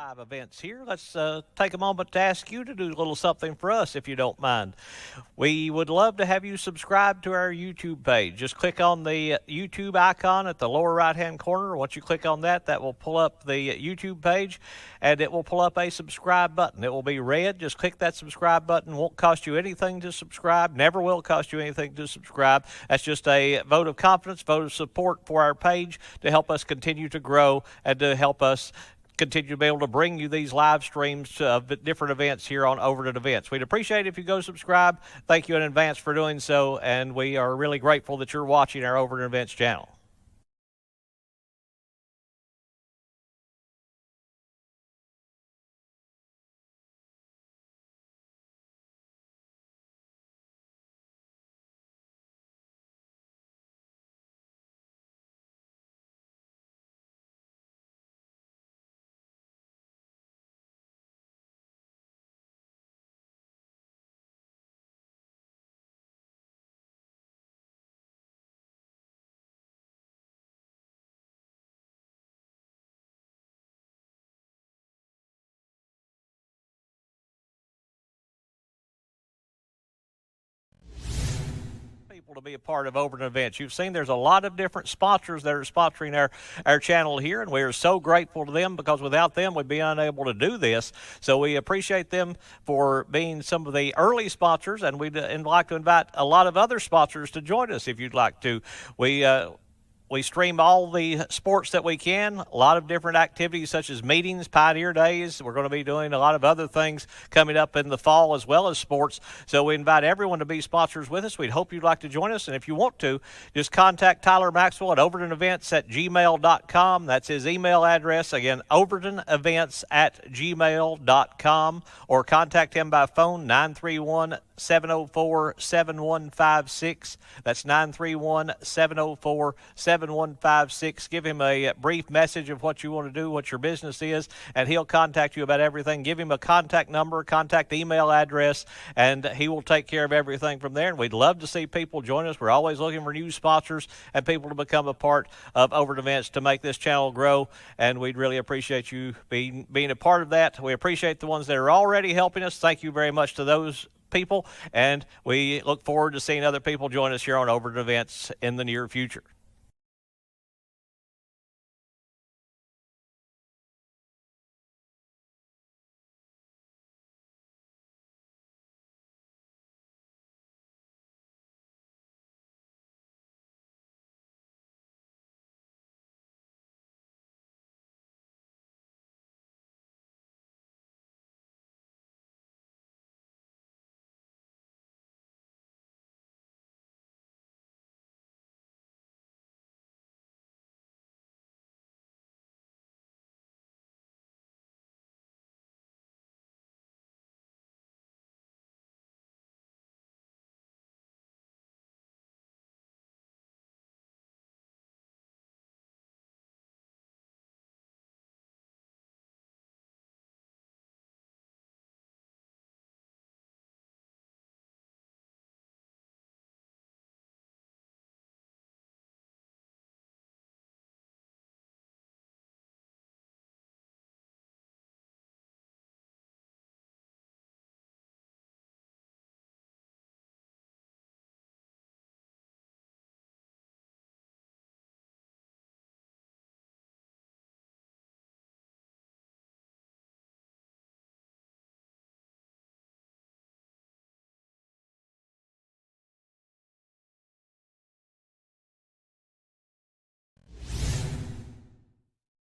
live events here. Let's take a moment to ask you to do a little something for us if you don't mind. We would love to have you subscribe to our YouTube page. Just click on the YouTube icon at the lower right hand corner. Once you click on that, that will pull up the YouTube page and it will pull up a subscribe button. It will be red. Just click that subscribe button. Won't cost you anything to subscribe. Never will cost you anything to subscribe. That's just a vote of confidence, vote of support for our page to help us continue to grow and to help us continue to be able to bring you these live streams of different events here on Overton Events. We'd appreciate it if you go subscribe. Thank you in advance for doing so, and we are really grateful that you're watching our Overton Events channel. People to be a part of Overton Events. You've seen there's a lot of different sponsors that are sponsoring our channel here, and we are so grateful to them because without them we'd be unable to do this. So we appreciate them for being some of the early sponsors, and we'd like to invite a lot of other sponsors to join us if you'd like to. We stream all the sports that we can, a lot of different activities such as meetings, Pioneer Days. We're going to be doing a lot of other things coming up in the fall as well as sports. So we invite everyone to be sponsors with us. We'd hope you'd like to join us. And if you want to, just contact Tyler Maxwell at overtonevents@gmail.com. That's his email address. Again, overtonevents@gmail.com. Or contact him by phone, 931-704-7156. That's 931-704-7156. 7156. Give him a brief message of what you want to do, what your business is, and he'll contact you about everything. Give him a contact number, contact email address, and he will take care of everything from there. And we'd love to see people join us. We're always looking for new sponsors and people to become a part of Overton Events to make this channel grow, and we'd really appreciate you being a part of that. We appreciate the ones that are already helping us. Thank you very much to those people, and we look forward to seeing other people join us here on Overton Events in the near future.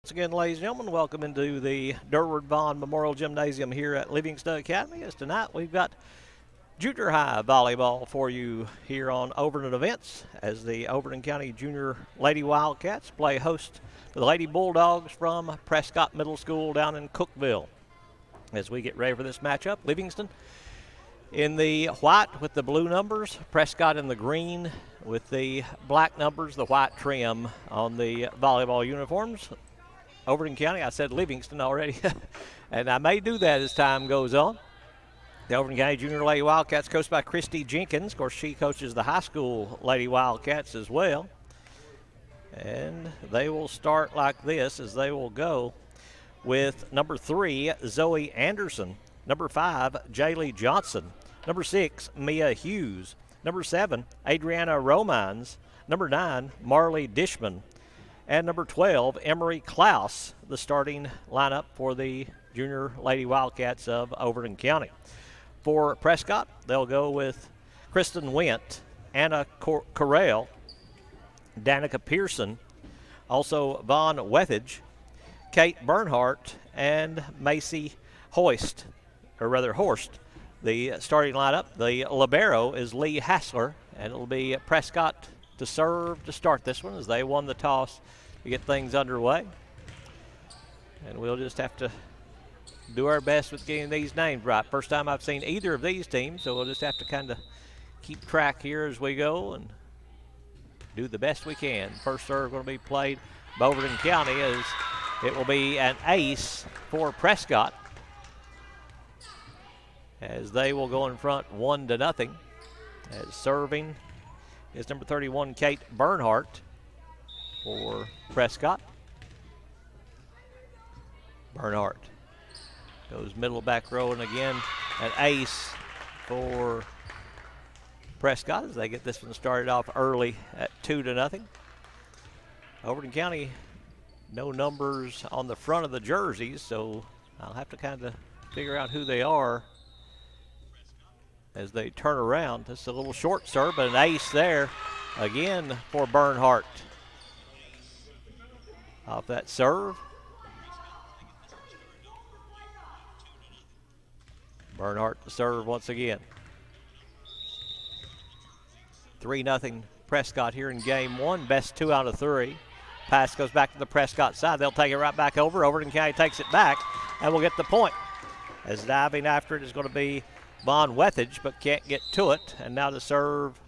Once again, ladies and gentlemen, welcome into the Durward Vaughn Memorial Gymnasium here at Livingston Academy. As tonight we've got junior high volleyball for you here on Overton Events as the Overton County Junior Lady Wildcats play host to the Lady Bulldogs from Prescott Middle School down in Cookeville. As we get ready for this matchup, Livingston in the white with the blue numbers, Prescott in the green with the black numbers, the white trim on the volleyball uniforms. Overton County, I said Livingston already, and I may do that as time goes on. The Overton County Junior Lady Wildcats coached by Christy Jenkins. Of course, she coaches the high school Lady Wildcats as well. And they will start like this as they will go with number 3, Zoe Anderson, number 5, Jaylee Johnson, number 6, Mia Hughes, number 7, Adriana Romans, number 9, Marley Dishman, and number 12, Emery Klaus, the starting lineup for the Junior Lady Wildcats of Overton County. For Prescott, they'll go with Kristen Went, Anna Correll, Danica Pearson, also Vaughn Wethage, Kate Bernhardt, and Macy Horst. The starting lineup, the libero is Lee Hassler, and it'll be Prescott to serve to start this one as they won the toss to get things underway. And we'll just have to do our best with getting these names right. First time I've seen either of these teams, so we'll just have to kind of keep track here as we go and do the best we can. First serve going to be played by Overton County as it will be an ace for Prescott, as they will go in front 1-0. As serving is number 31, Kate Bernhardt for Prescott. Bernhardt goes middle back row, and again an ace for Prescott as they get this one started off early at 2-0. Overton County, no numbers on the front of the jerseys, so I'll have to kind of figure out who they are as they turn around. This is a little short serve, but an ace there again for Bernhardt. Off that serve. Bernhardt to serve once again. 3-0 Prescott here in game one. Best 2 out of 3. Pass goes back to the Prescott side. They'll take it right back over. Overton County takes it back and will get the point. As diving after it is going to be Vaughn Wethage, but can't get to it. And now to serve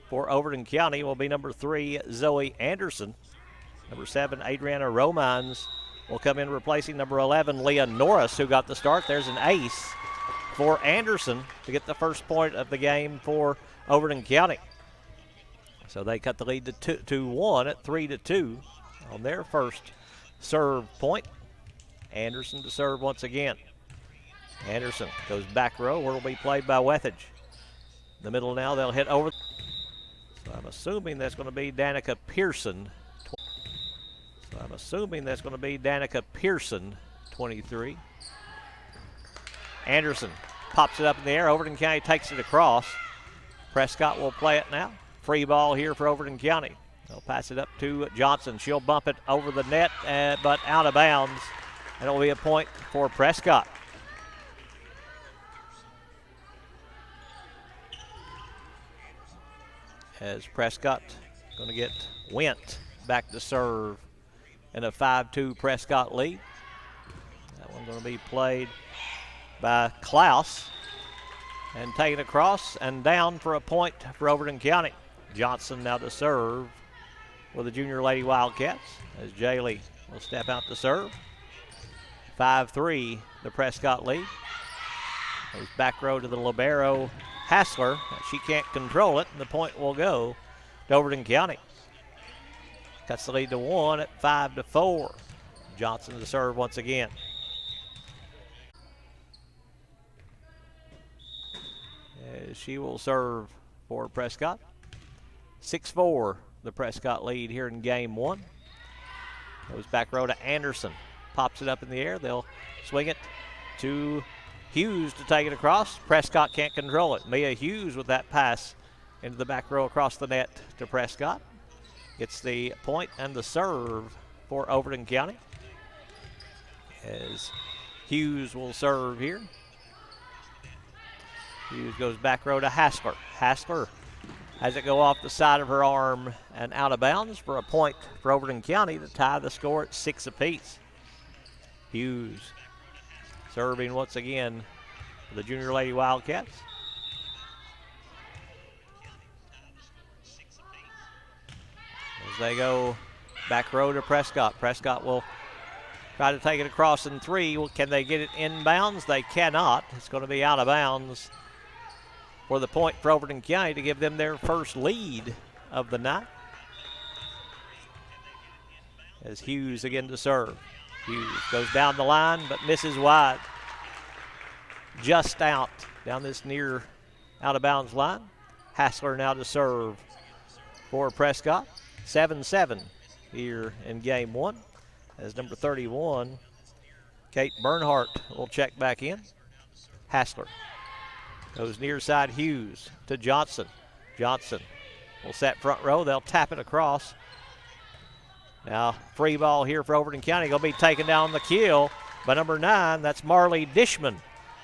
for Overton County will be number 3, Zoe Anderson. Number 7, Adriana Romans will come in replacing number 11, Leah Norris, who got the start. There's an ace for Anderson to get the first point of the game for Overton County. So they cut the lead to 1 at 3-2 on their first serve point. Anderson to serve once again. Anderson goes back row where it'll be played by Wethage. The middle now, they'll hit over. So I'm assuming that's going to be Danica Pearson. 23. Anderson pops it up in the air. Overton County takes it across. Prescott will play it now. Free ball here for Overton County. They'll pass it up to Johnson. She'll bump it over the net, but out of bounds. And it'll be a point for Prescott. As Prescott going to get Went back to serve in a 5-2 Prescott lead. That one's going to be played by Klaus and taken across and down for a point for Overton County. Johnson now to serve with the Junior Lady Wildcats as Jaylee will step out to serve. 5-3 the Prescott lead. Goes back row to the libero Hassler. She can't control it, and the point will go to Overton County. Cuts the lead to 1 at 5-4. Johnson to serve once again. As she will serve for Prescott. 6-4 the Prescott lead here in game one. Goes back row to Anderson. Pops it up in the air. They'll swing it to Hughes to take it across. Prescott can't control it. Mia Hughes with that pass into the back row across the net to Prescott. Gets the point and the serve for Overton County. As Hughes will serve here. Hughes goes back row to Hassler. Hassler has it go off the side of her arm and out of bounds for a point for Overton County to tie the score at 6 apiece. Hughes serving once again for the Junior Lady Wildcats. As they go back row to Prescott. Prescott will try to take it across in 3. Well, can they get it inbounds? They cannot. It's going to be out of bounds for the point for Overton County to give them their first lead of the night. As Hughes again to serve. Hughes goes down the line but misses wide. Just out down this near out of bounds line. Hassler now to serve for Prescott. 7-7 here in game one as number 31, Kate Bernhardt, will check back in. Hassler goes near side. Hughes to Johnson. Johnson will set front row. They'll tap it across. Now free ball here for Overton County. Going to be taken down the keel by number 9. That's Marley Dishman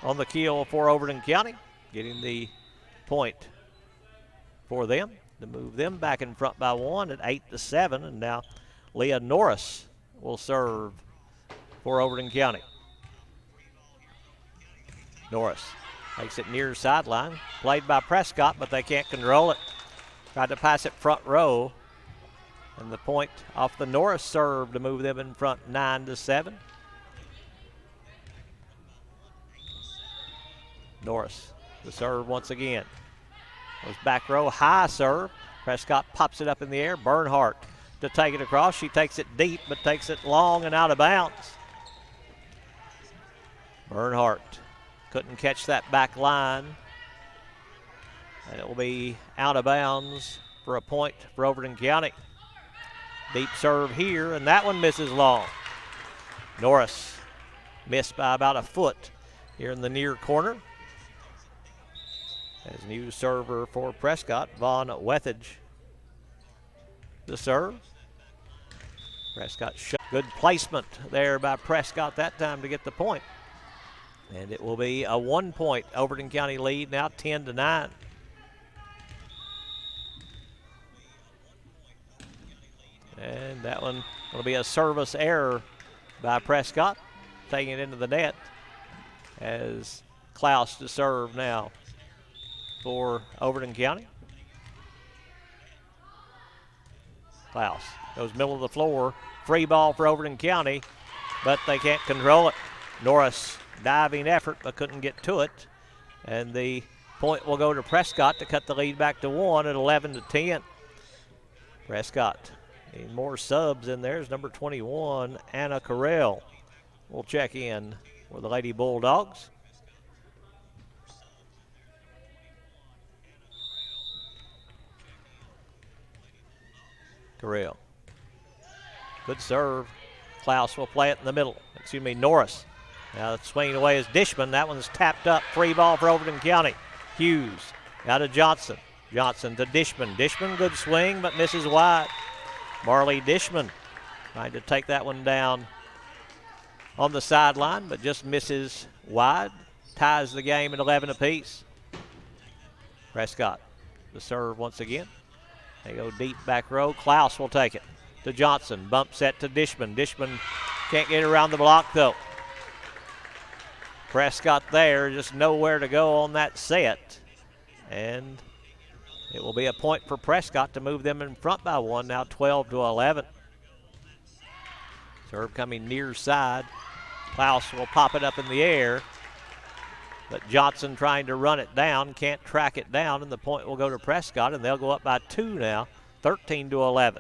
on the keel for Overton County, getting the point for them to move them back in front by 1 at 8-7. And now Leah Norris will serve for Overton County. Norris takes it near sideline, played by Prescott, but they can't control it. Tried to pass it front row, and the point off the Norris serve to move them in front 9-7. Norris the serve once again. Goes back row, high serve. Prescott pops it up in the air. Bernhardt to take it across. She takes it deep, but takes it long and out of bounds. Bernhardt couldn't catch that back line. And it will be out of bounds for a point for Overton County. Deep serve here, and that one misses long. Norris missed by about a foot here in the near corner. As new server for Prescott, Vaughn Wethage. The serve. Prescott shot. Good placement there by Prescott that time to get the point. And it will be a 1-point Overton County lead now, 10-9. And that one will be a service error by Prescott, taking it into the net as Klaus to serve now for Overton County. Klaus goes middle of the floor, free ball for Overton County, but they can't control it. Norris diving effort but couldn't get to it, and the point will go to Prescott to cut the lead back to 1 at 11-10. Prescott need more subs in there. Is number 21, Anna Carell, will check in for the Lady Bulldogs. Carell. Good serve. Klaus will play it in the middle. Norris. Now swinging away is Dishman. That one's tapped up. Free ball for Overton County. Hughes out to Johnson. Johnson to Dishman. Dishman, good swing, but misses wide. Marley Dishman trying to take that one down on the sideline, but just misses wide. Ties the game at 11 apiece. Prescott, the serve once again. They go deep back row. Klaus will take it to Johnson. Bump set to Dishman. Dishman can't get around the block though. Prescott there, just nowhere to go on that set. And it will be a point for Prescott to move them in front by 1, now 12-11. Serve coming near side. Klaus will pop it up in the air, but Johnson trying to run it down, can't track it down, and the point will go to Prescott, and they'll go up by 2 now, 13-11.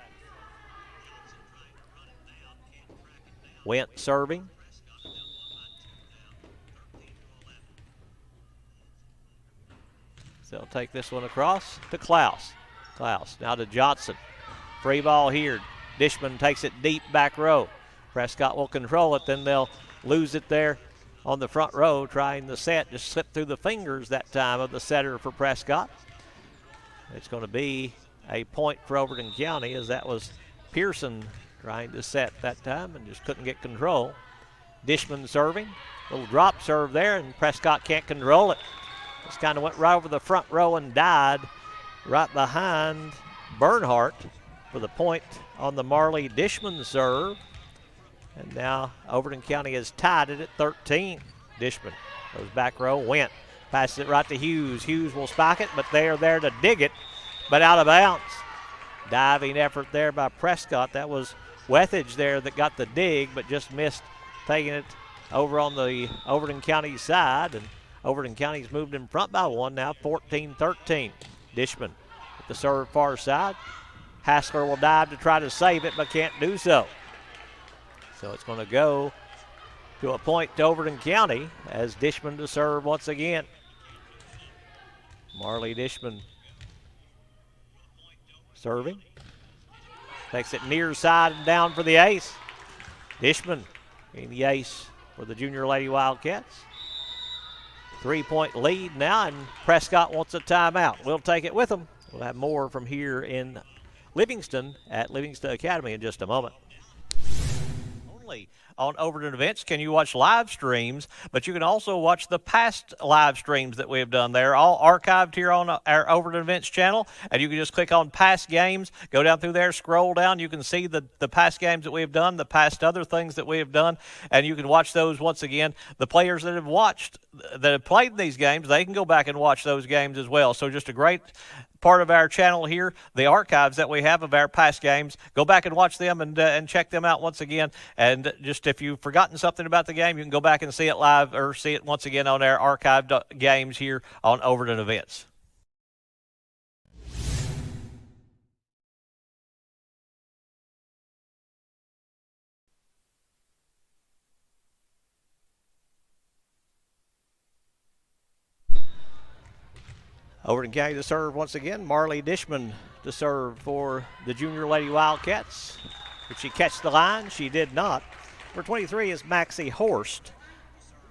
Went serving. So they'll take this one across to Klaus. Klaus now to Johnson. Free ball here. Dishman takes it deep back row. Prescott will control it, then they'll lose it there on the front row, trying the set, just slipped through the fingers that time of the setter for Prescott. It's going to be a point for Overton County, as that was Pearson trying to set that time and just couldn't get control. Dishman serving. Little drop serve there, and Prescott can't control it. Just kind of went right over the front row and died right behind Bernhardt for the point on the Marley Dishman serve. And now Overton County is tied it at 13. Dishman goes back row, went. Passes it right to Hughes. Hughes will spike it, but they are there to dig it, but out of bounds. Diving effort there by Prescott. That was Wethage there that got the dig, but just missed taking it over on the Overton County side. And Overton County's moved in front by 1 now, 14-13. Dishman at the serve far side. Hassler will dive to try to save it, but can't do so. So it's going to go to a point to Overton County as Dishman to serve once again. Marley Dishman serving. Takes it near side and down for the ace. Dishman getting the ace for the Junior Lady Wildcats. 3-point lead now, and Prescott wants a timeout. We'll take it with them. We'll have more from here in Livingston at Livingston Academy in just a moment. Only on Overton Events can you watch live streams, but you can also watch the past live streams that we have done. They're all archived here on our Overton Events channel, and you can just click on past games, go down through there, scroll down. You can see the past games that we have done, the past other things that we have done, and you can watch those once again. The players that have played in these games, they can go back and watch those games as well. So just a great part of our channel here, the archives that we have of our past games. Go back and watch them and check them out once again. And just if you've forgotten something about the game, you can go back and see it live or see it once again on our archived games here on Overton Events. Overton County to serve once again. Marley Dishman to serve for the Junior Lady Wildcats. Did she catch the line? She did not. Number 23 is Maxie Horst.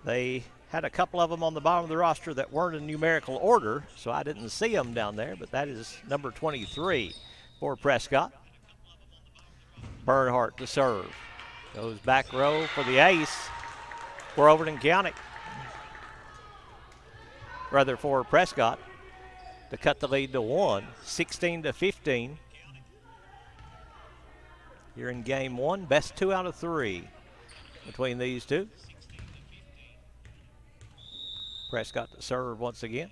They had a couple of them on the bottom of the roster that weren't in numerical order, so I didn't see them down there, but that is number 23 for Prescott. Bernhardt to serve. Goes back row for the ace for Overton County. Rather for Prescott to cut the lead to 1, 16-15. Here in game 1, best 2 out of 3 between these two. Prescott to serve once again.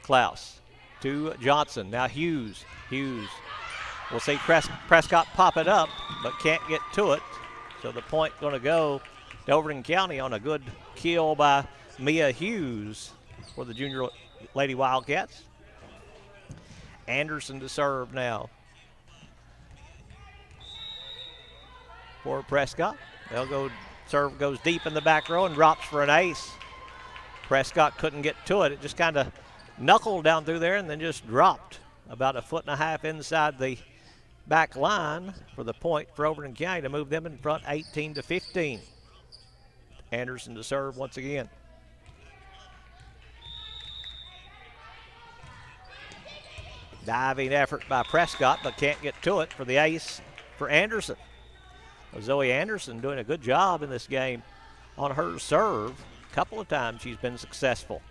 Klaus to Johnson. Now Hughes. Hughes will see Prescott pop it up, but can't get to it. So the point going to go to Overton County on a good kill by Mia Hughes for the Junior Lady Wildcats. Anderson to serve now for Prescott. They'll go, serve goes deep in the back row and drops for an ace. Prescott couldn't get to it. It just kind of knuckled down through there and then just dropped about 1.5 feet inside the back line for the point for Overton County to move them in front 18-15. Anderson to serve once again. Diving effort by Prescott, but can't get to it for the ace for Anderson. Zoe Anderson doing a good job in this game on her serve. A couple of times she's been successful.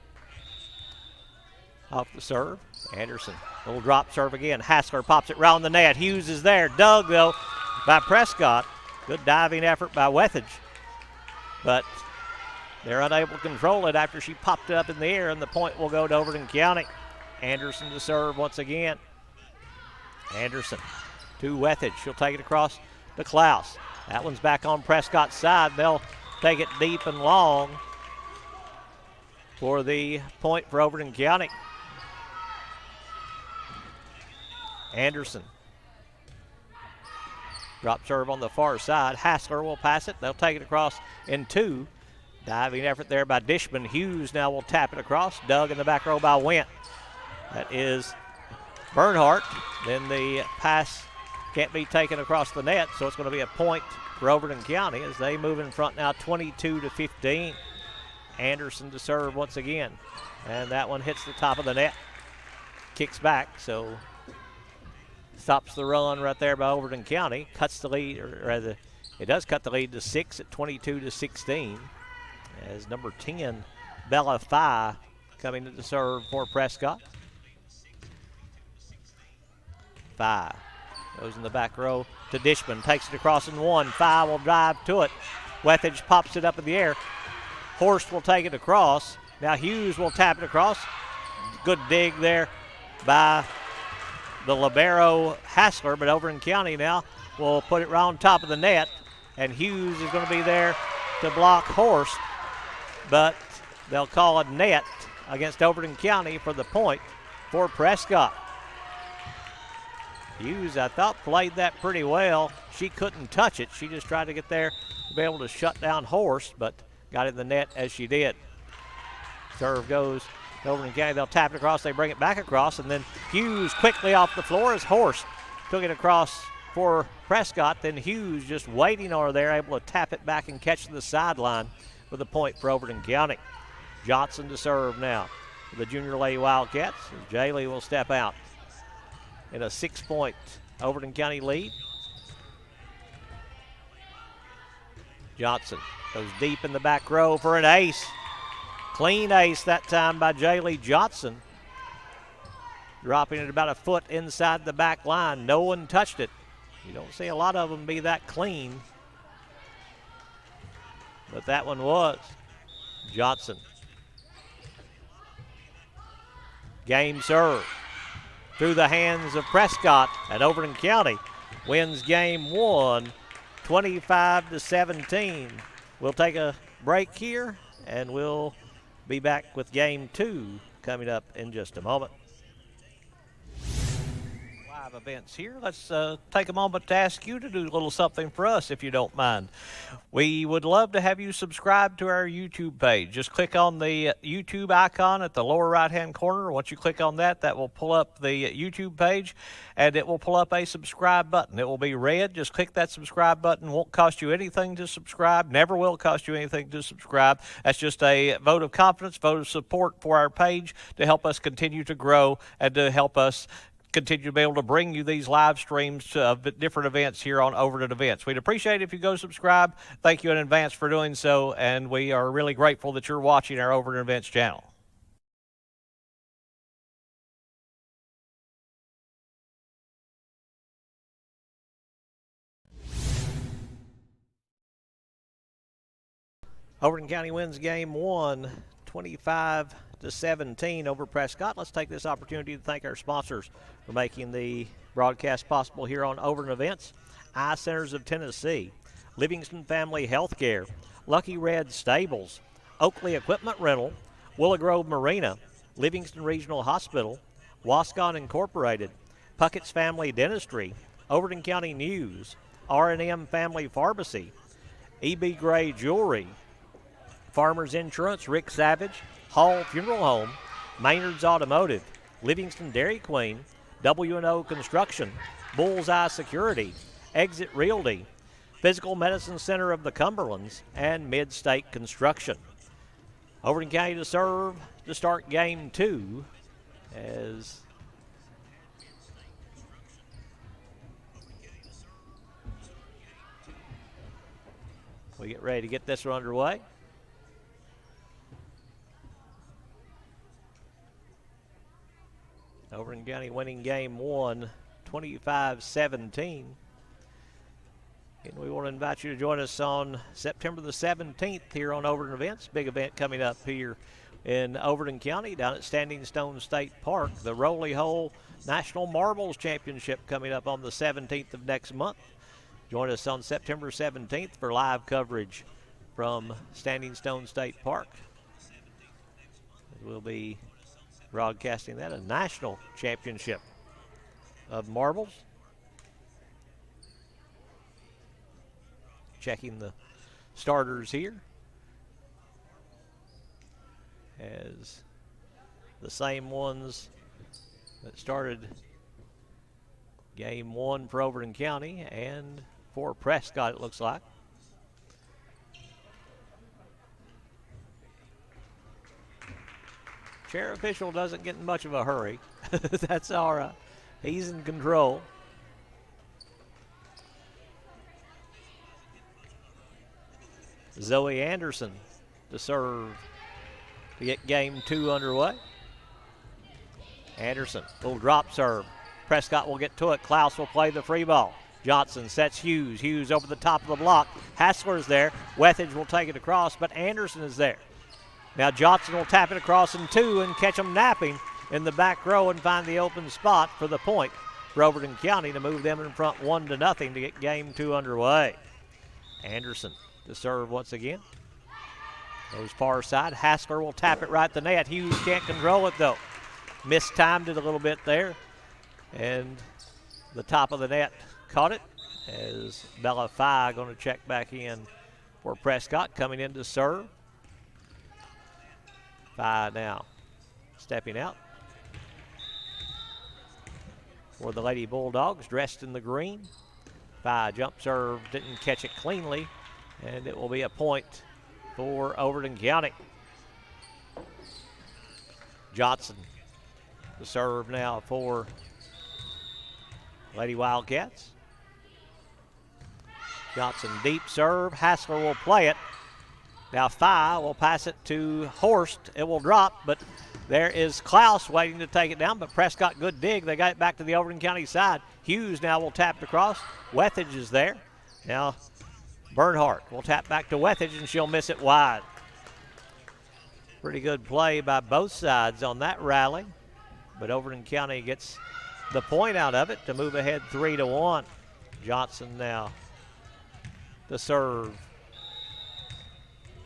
Off the serve, Anderson. Little drop serve again. Hassler pops it round the net. Hughes is there. Dug, though, by Prescott. Good diving effort by Wethage. But they're unable to control it after she popped it up in the air, and the point will go to Overton County. Anderson to serve once again. Anderson to Wethage. She'll take it across to Klaus. That one's back on Prescott's side. They'll take it deep and long for the point for Overton County. Anderson. Drop serve on the far side. Hassler will pass it. They'll take it across in 2. Diving effort there by Dishman. Hughes now will tap it across. Dug in the back row by Went. That is Bernhardt. Then the pass can't be taken across the net, so it's going to be a point for Overton County as they move in front now 22-15. Anderson to serve once again. And that one hits the top of the net. Kicks back, so stops the run right there by Overton County. Cuts the lead, or rather, it does cut the lead to 6 at 22-16. As number 10, Bella Phi, coming to the serve for Prescott. Phi goes in the back row to Dishman. Takes it across in 1. Phi will drive to it. Wethage pops it up in the air. Horst will take it across. Now Hughes will tap it across. Good dig there by the libero Hassler, but Overton County now will put it right on top of the net, and Hughes is going to be there to block Horst, but they'll call a net against Overton County for the point for Prescott. Hughes, I thought, played that pretty well. She couldn't touch it. She just tried to get there to be able to shut down Horst, but got in the net as she did. Serve goes over to County. They'll tap it across. They bring it back across, and then Hughes quickly off the floor as Horst took it across for Prescott. Then Hughes just waiting over there, able to tap it back and catch the sideline with a point for Overton County. Johnson to serve now for the Junior Lady Wildcats. Jaylee will step out in a 6-point Overton County lead. Johnson goes deep in the back row for an ace. Clean ace that time by Jaylee Johnson. Dropping it about a foot inside the back line. No one touched it. You don't see a lot of them be that clean. But that one was. Johnson. Game serve through the hands of Prescott, and Overton County wins game 1, 25-17. We'll take a break here, and we'll be back with game 2 coming up in just a moment. Live events here. Let's take a moment to ask you to do a little something for us, if you don't mind. We would love to have you subscribe to our YouTube page. Just click on the YouTube icon at the lower right-hand corner. Once you click on that, that will pull up the YouTube page, and it will pull up a subscribe button. It will be red. Just click that subscribe button. Won't cost you anything to subscribe. Never will cost you anything to subscribe. That's just a vote of confidence, vote of support for our page to help us continue to grow and to help us continue to be able to bring you these live streams of different events here on Overton Events. We'd appreciate it if you go subscribe. Thank you in advance for doing so, and we are really grateful that you're watching our Overton Events channel. Overton County wins game 1, 25-17 over Prescott. Let's take this opportunity to thank our sponsors for making the broadcast possible here on Overton Events. Eye Centers of Tennessee, Livingston Family Healthcare, Lucky Red Stables, Oakley Equipment Rental, Willow Grove Marina, Livingston Regional Hospital, Wascon Incorporated, Puckett's Family Dentistry, Overton County News, R&M Family Pharmacy, E.B. Gray Jewelry, Farmers Insurance, Rick Savage, Hall Funeral Home, Maynard's Automotive, Livingston Dairy Queen, W&O Construction, Bullseye Security, Exit Realty, Physical Medicine Center of the Cumberlands, and Mid-State Construction. Overton County to serve to start game 2 as we get ready to get this one underway. Overton County winning game 1, 25-17. And we want to invite you to join us on September the 17th here on Overton Events. Big event coming up here in Overton County down at Standing Stone State Park. The Roley Hole National Marbles Championship coming up on the 17th of next month. Join us on September 17th for live coverage from Standing Stone State Park. We'll be broadcasting that, a national championship of marbles. Checking the starters here as the same ones that started game 1 for Overton County and for Prescott, it looks like. Chair official doesn't get in much of a hurry. That's all right. He's in control. Zoe Anderson to serve to get game 2 underway. Anderson, little drop serve. Prescott will get to it. Klaus will play the free ball. Johnson sets Hughes. Hughes over the top of the block. Hassler's there. Wethage will take it across, but Anderson is there. Now Johnson will tap it across in 2 and catch them napping in the back row and find the open spot for the point for Overton County to move them in front 1-0 to get game 2 underway. Anderson to serve once again. Goes far side. Hassler will tap it right to net. Hughes can't control it though. Mistimed it a little bit there. And the top of the net caught it as Bella Phi going to check back in for Prescott coming in to serve. Phi now stepping out for the Lady Bulldogs, dressed in the green. Phi jump serve, didn't catch it cleanly, and it will be a point for Overton County. Johnson, the serve now for Lady Wildcats. Johnson deep serve. Hassler will play it. Now Phi will pass it to Horst. It will drop, but there is Klaus waiting to take it down, but Prescott, good dig. They got it back to the Overton County side. Hughes now will tap it across. Wethage is there. Now Bernhardt will tap back to Wethage, and she'll miss it wide. Pretty good play by both sides on that rally, but Overton County gets the point out of it to move ahead 3-1. Johnson now the serve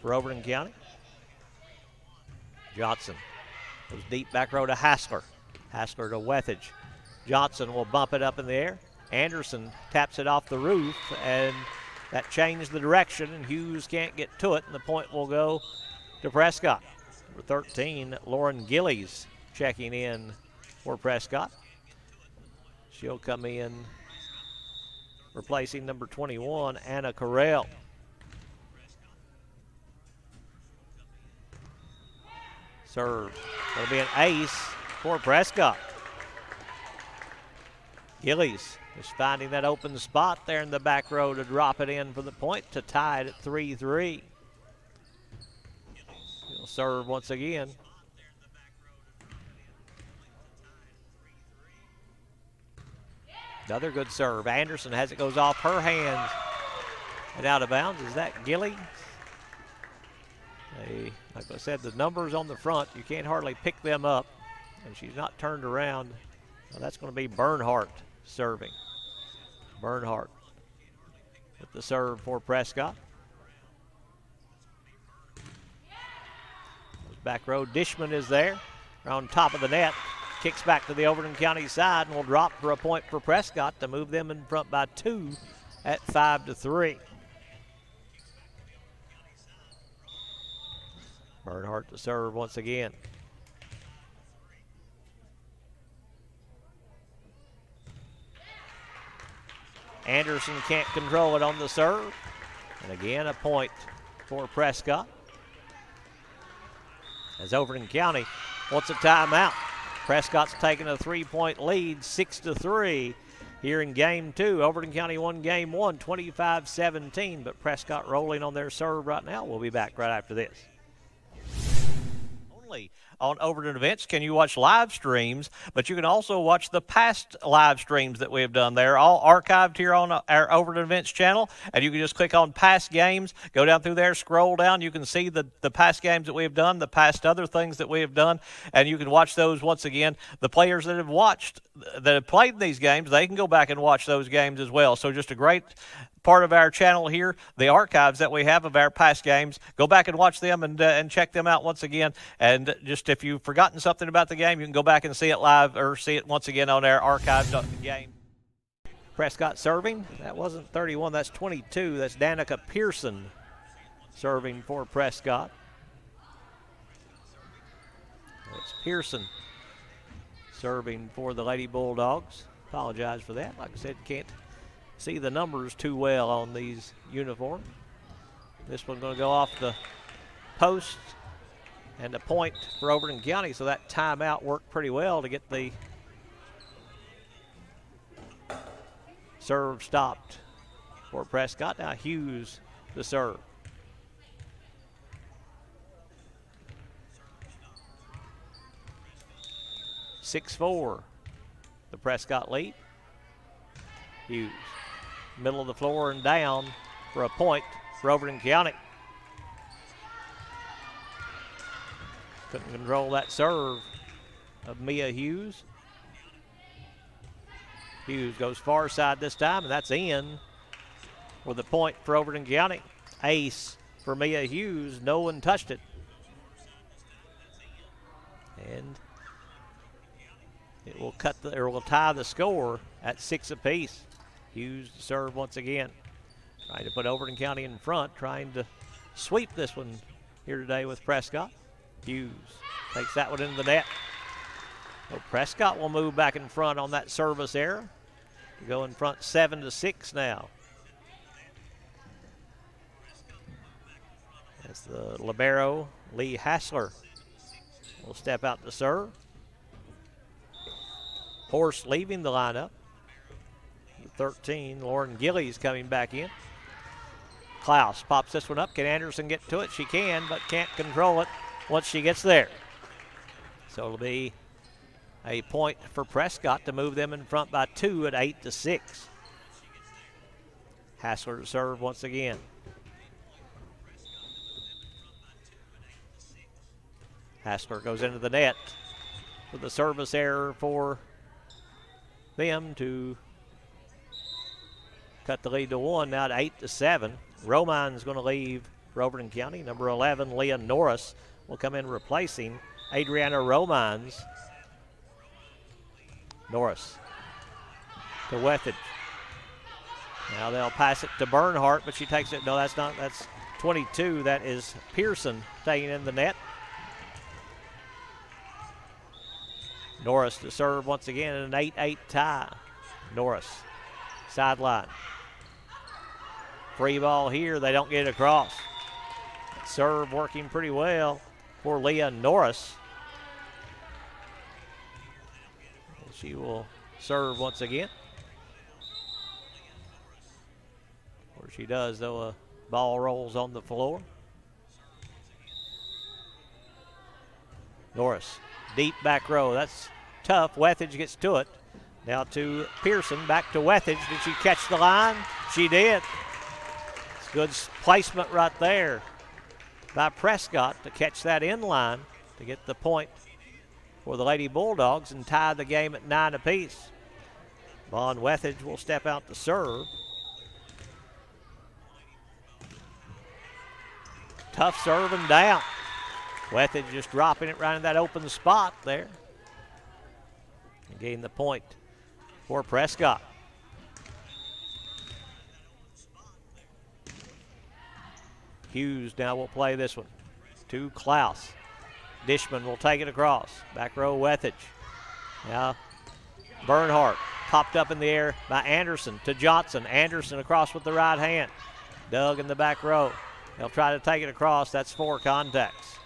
for Overton County. Johnson goes deep back row to Hassler. Hassler to Wethage. Johnson will bump it up in the air. Anderson taps it off the roof, and that changed the direction, and Hughes can't get to it, and the point will go to Prescott. Number 13, Lauren Gillies checking in for Prescott. She'll come in replacing number 21, Anna Carell. Serve. It'll be an ace for Prescott. Gillies is finding that open spot there in the back row to drop it in for the point to tie it at 3-3. He'll serve once again. Another good serve. Anderson has it, goes off her hands and out of bounds. Is that Gillies? Like I said, the numbers on the front, you can't hardly pick them up, and she's not turned around. Well, that's going to be Bernhardt serving. Bernhardt with the serve for Prescott. Back row, Dishman is there on top of the net. Kicks back to the Overton County side and will drop for a point for Prescott to move them in front by 2 at 5-3. Bernhardt to serve once again. Anderson can't control it on the serve. And again, a point for Prescott. As Overton County wants a timeout. Prescott's taking a 3-point lead, 6-3 here in game 2. Overton County won game 1, 25-17, but Prescott rolling on their serve right now. We'll be back right after this. Only on Overton Events can you watch live streams, but you can also watch the past live streams that we have done. They're all archived here on our Overton Events channel, and you can just click on past games, go down through there, scroll down. You can see the past games that we have done, the past other things that we have done, and you can watch those once again. The players that have played these games, they can go back and watch those games as well. So just a great part of our channel here, the archives that we have of our past games. Go back and watch them and check them out once again. And just if you've forgotten something about the game, you can go back and see it live or see it once again on our archived game. Prescott serving. That wasn't 31, that's 22. That's Danica Pearson serving for Prescott. It's Pearson serving for the Lady Bulldogs. Apologize for that. Like I said, can't see the numbers too well on these uniforms. This one's going to go off the post and a point for Overton County, so that timeout worked pretty well to get the serve stopped for Prescott. Now Hughes the serve. (6-4) the Prescott lead. Hughes, middle of the floor and down for a point for Overton County. Couldn't control that serve of Mia Hughes. Hughes goes far side this time, and that's in for the point for Overton County. Ace for Mia Hughes. No one touched it. And it will will tie the score at 6 apiece. Hughes to serve once again. Trying to put Overton County in front, trying to sweep this one here today with Prescott. Hughes takes that one into the net. So Prescott will move back in front on that service error to go in front 7-6 now. As the libero, Lee Hassler, will step out to serve. Horse leaving the lineup. 13, Lauren Gillies coming back in. Klaus pops this one up. Can Anderson get to it? She can, but can't control it once she gets there. So it'll be a point for Prescott to move them in front by 2 at 8-6. Hassler to serve once again. Hassler goes into the net with a service error for them to cut the lead to 1, now to 8-7. Romine's going to leave for Overton County. Number 11, Leah Norris, will come in replacing Adriana Romines. Norris to Wethage. Now they'll pass it to Bernhardt, but she takes it. No, that's not. That's 22. That is Pearson taking in the net. Norris to serve once again in an 8-8 tie. Norris, sideline. Free ball here. They don't get it across. Serve working pretty well for Leah Norris. She will serve once again. Where she does, though, a ball rolls on the floor. Norris, deep back row. That's tough. Wethage gets to it. Now to Pearson, back to Wethage. Did she catch the line? She did. It's good placement right there by Prescott to catch that in line to get the point for the Lady Bulldogs and tie the game at 9 apiece. Vaughn Wethage will step out to serve. Tough serve and down. Wethage just dropping it right in that open spot there. And getting the point for Prescott. Hughes now will play this one to Klaus. Dishman will take it across. Back row, Wethage. Now Bernhardt popped up in the air by Anderson to Johnson. Anderson across with the right hand. Doug in the back row. They'll try to take it across. That's 4 contacts.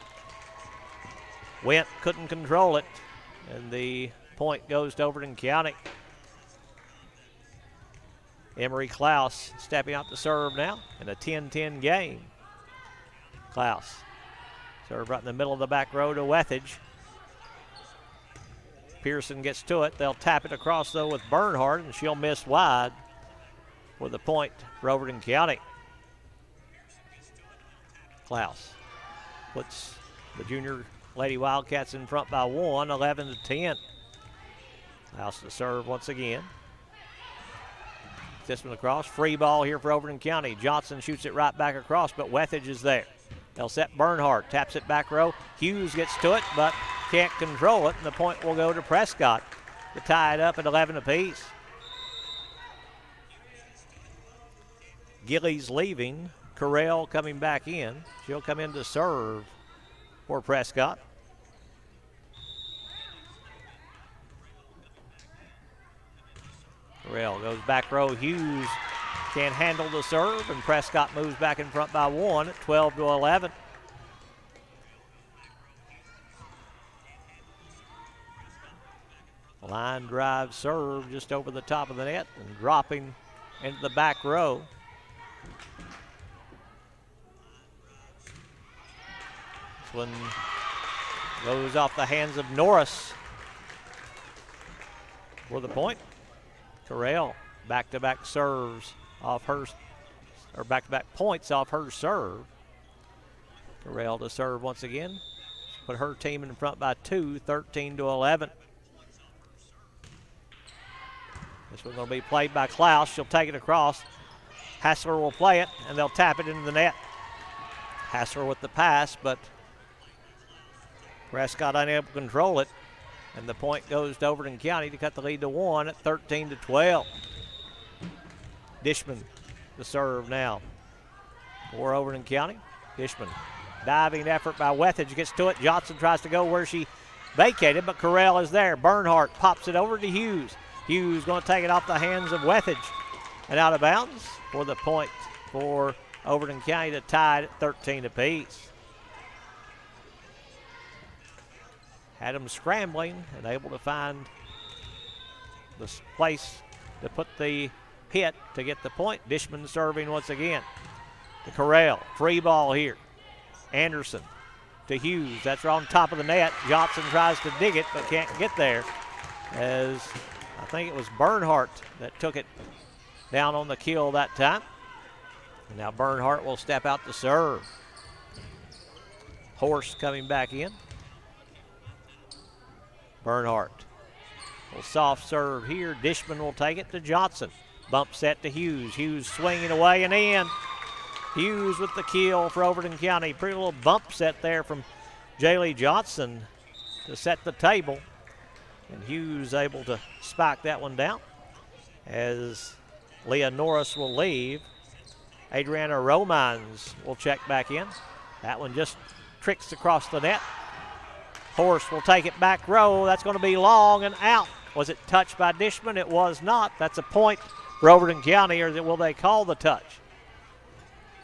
Went, couldn't control it. And the point goes to Overton County. Emery Klaus stepping out to serve now in a 10-10 game. Klaus. Serve right in the middle of the back row to Wethage. Pearson gets to it. They'll tap it across, though, with Bernhardt, and she'll miss wide for the point for Overton County. Klaus puts the junior Lady Wildcats in front by 1, 11-10. Klaus to serve once again. This one across. Free ball here for Overton County. Johnson shoots it right back across, but Wethage is there. They'll set Bernhardt. Taps it back row. Hughes gets to it, but can't control it, and the point will go to Prescott to tie it up at 11 apiece. Gillies leaving. Carell coming back in. She'll come in to serve for Prescott. Carell goes back row. Hughes can't handle the serve, and Prescott moves back in front by 1 at 12-11. Line drive serve just over the top of the net and dropping into the back row. This one goes off the hands of Norris for the point. Carell back-to-back serves off her, or back-to-back points off her serve. Carell to serve once again. Put her team in front by 2, 13-11. This one's going to be played by Klaus. She'll take it across. Hassler will play it, and they'll tap it into the net. Hassler with the pass, but Prescott unable to control it. And the point goes to Overton County to cut the lead to 1 at 13-12. Dishman to serve now for Overton County. Dishman, diving effort by Wethage, gets to it. Johnson tries to go where she vacated, but Correll is there. Bernhardt pops it over to Hughes. Hughes going to take it off the hands of Wethage and out of bounds for the point for Overton County to tie it at 13 apiece. Had them scrambling and able to find the place to put the hit to get the point. Dishman serving once again to Correll. Free ball here. Anderson to Hughes. That's on top of the net. Johnson tries to dig it but can't get there, as I think it was Bernhardt that took it down on the kill that time. And now Bernhardt will step out to serve. Horst coming back in. Bernhardt will soft serve here. Dishman will take it to Johnson. Bump set to Hughes. Hughes swinging away and in. Hughes with the kill for Overton County. Pretty little bump set there from Jaylee Johnson to set the table. And Hughes able to spike that one down as Leah Norris will leave. Adriana Romines will check back in. That one just tricks across the net. Horst will take it back row. That's going to be long and out. Was it touched by Dishman? It was not. That's a point for Overton County, or will they call the touch?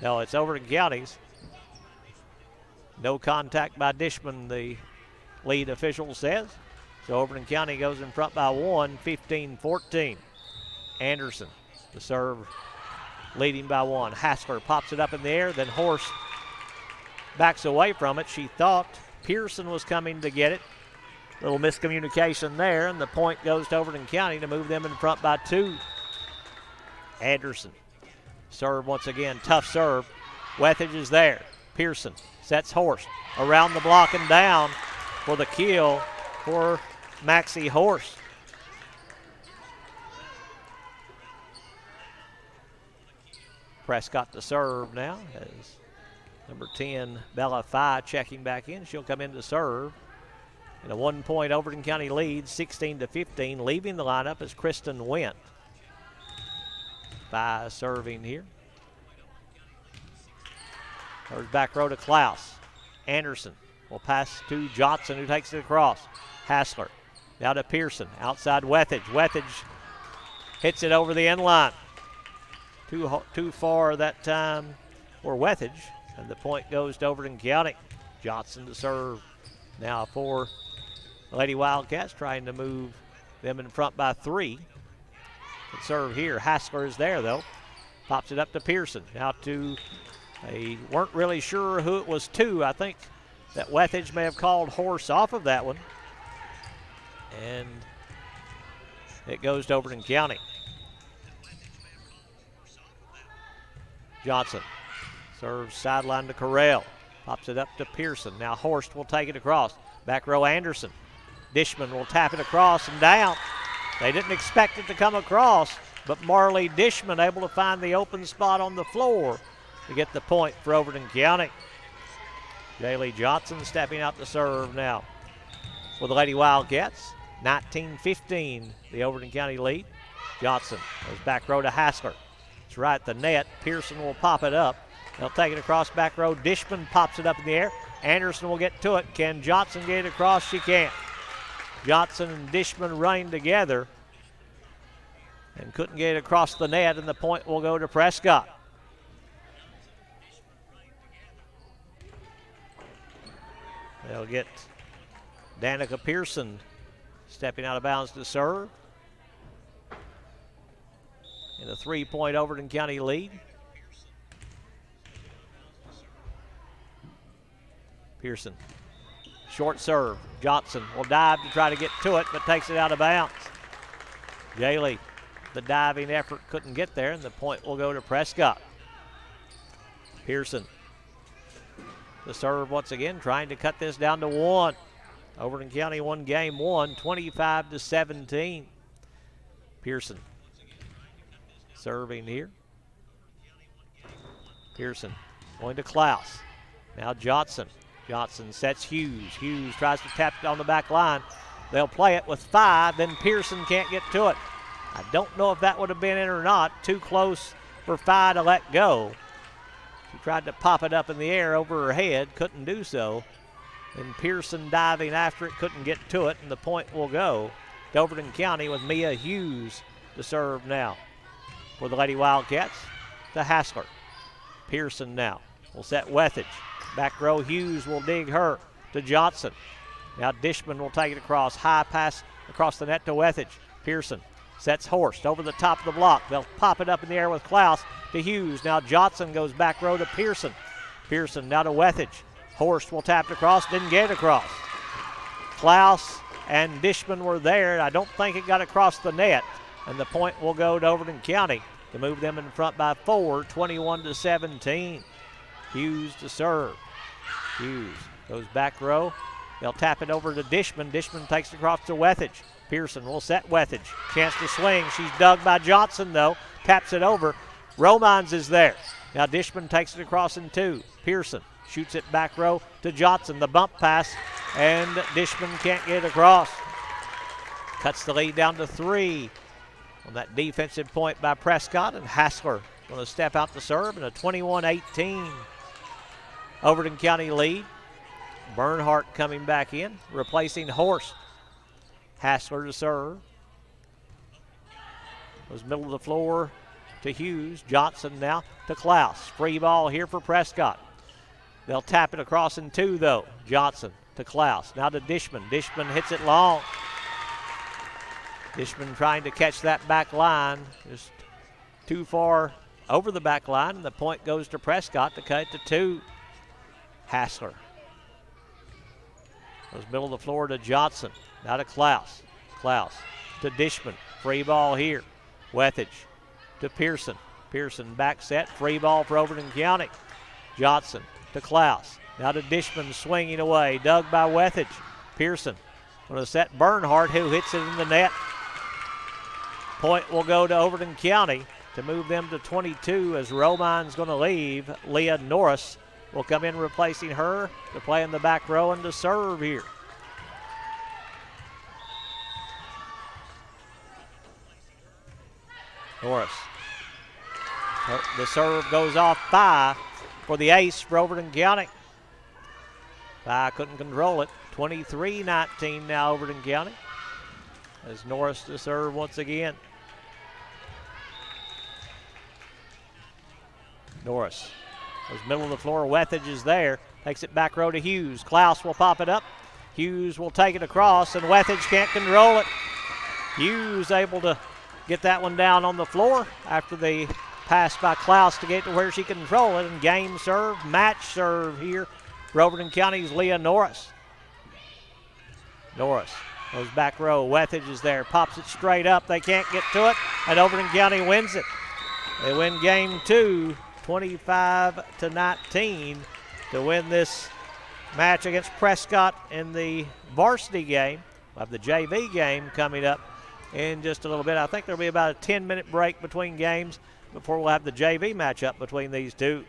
No, it's Overton County's. No contact by Dishman, the lead official says. So Overton County goes in front by 1, 15-14. Anderson to serve, leading by 1. Hassler pops it up in the air, then Horst backs away from it. She thought Pearson was coming to get it. Little miscommunication there, and the point goes to Overton County to move them in front by 2. Anderson, serve once again, tough serve. Wethage is there. Pearson sets Horst around the block and down for the kill for Maxie Horst. Prescott to serve now as number 10, Bella Fye, checking back in. She'll come in to serve. And a 1-point Overton County lead, 16-15. Leaving the lineup is Kristen Went. Fye serving here. There's back row to Klaus. Anderson will pass to Johnson, who takes it across. Hassler now to Pearson. Outside Wethage. Wethage hits it over the end line. Too far that time for Wethage. And the point goes to Overton County. Johnson to serve now for the Lady Wildcats, trying to move them in front by 3. Good serve here. Hassler is there, though. Pops it up to Pearson. Now to, they weren't really sure who it was to. I think that Wethage may have called Horse off of that one. And it goes to Overton County. Johnson serves sideline to Correll. Pops it up to Pearson. Now Horst will take it across. Back row Anderson. Dishman will tap it across and down. They didn't expect it to come across, but Marley Dishman able to find the open spot on the floor to get the point for Overton County. Jaylee Johnson stepping out to serve now for the Lady Wildcats. 19-15, the Overton County lead. Johnson goes back row to Hassler. It's right at the net. Pearson will pop it up. They'll take it across back row. Dishman pops it up in the air. Anderson will get to it. Can Johnson get it across? She can't. Johnson and Dishman running together and couldn't get it across the net, and the point will go to Prescott. They'll get Danica Pearson stepping out of bounds to serve. In a 3-point Overton County lead. Pearson, short serve. Johnson will dive to try to get to it, but takes it out of bounds. Jaylee, the diving effort, couldn't get there, and the point will go to Prescott. Pearson, the serve once again, trying to cut this down to 1. Overton County won game 1, 25-17. Pearson serving here. Pearson going to Klaus. Now Johnson. Johnson sets Hughes. Hughes tries to tap it on the back line. They'll play it with 5, then Pearson can't get to it. I don't know if that would have been in or not. Too close for 5 to let go. She tried to pop it up in the air over her head, couldn't do so. And Pearson diving after it, couldn't get to it, and the point will go to Overton County with Mia Hughes to serve now. For the Lady Wildcats, to Hassler. Pearson now will set Wethage. Back row, Hughes will dig her to Johnson. Now Dishman will take it across. High pass across the net to Wethage. Pearson sets Horst over the top of the block. They'll pop it up in the air with Klaus to Hughes. Now Johnson goes back row to Pearson. Pearson now to Wethage. Horst will tap it across, didn't get it across. Klaus and Dishman were there. I don't think it got across the net. And the point will go to Overton County to move them in front by 4, 21-17. Hughes to serve. Hughes goes back row. They'll tap it over to Dishman. Dishman takes it across to Wethage. Pearson will set Wethage. Chance to swing. She's dug by Johnson, though. Taps it over. Romines is there. Now Dishman takes it across in 2. Pearson shoots it back row to Johnson. The bump pass, and Dishman can't get it across. Cuts the lead down to 3 on that defensive point by Prescott, and Hassler going to step out to serve in a 21-18 Overton County lead. Bernhardt coming back in, replacing Horst. Hassler to serve. Goes middle of the floor to Hughes. Johnson now to Klaus. Free ball here for Prescott. They'll tap it across in 2, though. Johnson to Klaus. Now to Dishman. Dishman hits it long. Dishman trying to catch that back line. Just too far over the back line, and the point goes to Prescott to cut it to 2. Hassler. Goes middle of the floor to Johnson. Now to Klaus. Klaus to Dishman. Free ball here. Wethage to Pearson. Pearson back set. Free ball for Overton County. Johnson to Klaus. Now to Dishman swinging away. Dug by Wethage. Pearson going to set Bernhardt, who hits it in the net. Point will go to Overton County to move them to 22 as Romine's going to leave. Leah Norris will come in replacing her to play in the back row and to serve here. Norris. The serve goes off by for the ace for Overton County. By couldn't control it. 23-19 now Overton County. As Norris to serve once again. Norris goes middle of the floor. Wethage is there. Takes it back row to Hughes. Klaus will pop it up. Hughes will take it across, and Wethage can't control it. Hughes able to get that one down on the floor after the pass by Klaus to get to where she can control it. And game serve, match serve here for Overton County's Leah Norris. Norris goes back row. Wethage is there. Pops it straight up. They can't get to it, and Overton County wins it. They win game 2, 25-19, to win this match against Prescott in the varsity game. We'll have the JV game coming up in just a little bit. I think there'll be about a 10-minute break between games before we'll have the JV matchup between these two.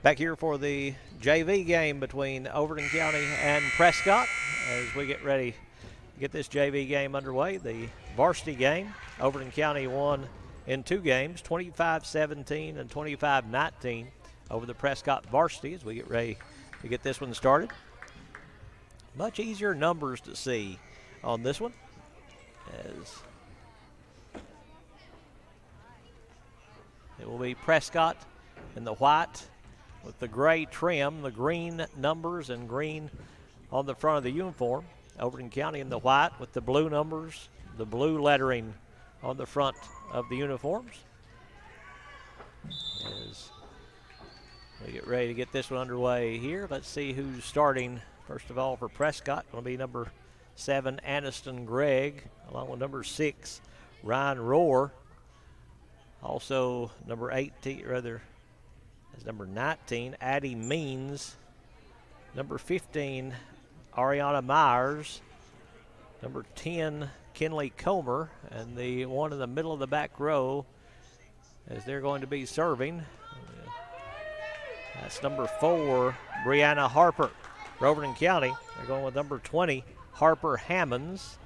Back here for the JV game between Overton County and Prescott as we get ready to get this JV game underway. The varsity game, Overton County won in 2 games, 25-17 and 25-19 over the Prescott varsity as we get ready to get this one started. Much easier numbers to see on this one as it will be Prescott in the white with the gray trim, the green numbers and green on the front of the uniform. Overton County in the white with the blue numbers, the blue lettering on the front of the uniforms. As we get ready to get this one underway here, let's see who's starting. First of all, for Prescott, will be number 7, Aniston Gregg, along with number 6, Ryan Rohr. Also, number 18, as number 19, Addie Means. Number 15, Ariana Myers. Number 10, Kinley Comer. And the one in the middle of the back row, as they're going to be serving, that's number 4, Brianna Harper. For Overton County, they're going with number 20, Harper Hammonds.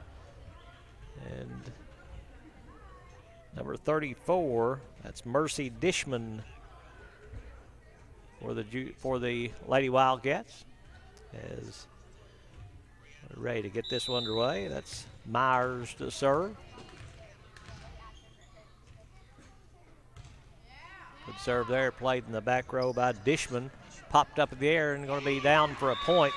And number 34, that's Mercy Dishman for the Lady Wildcats. As we're ready to get this one underway, that's Myers to serve. Good serve there, played in the back row by Dishman. Popped up in the air and going to be down for a point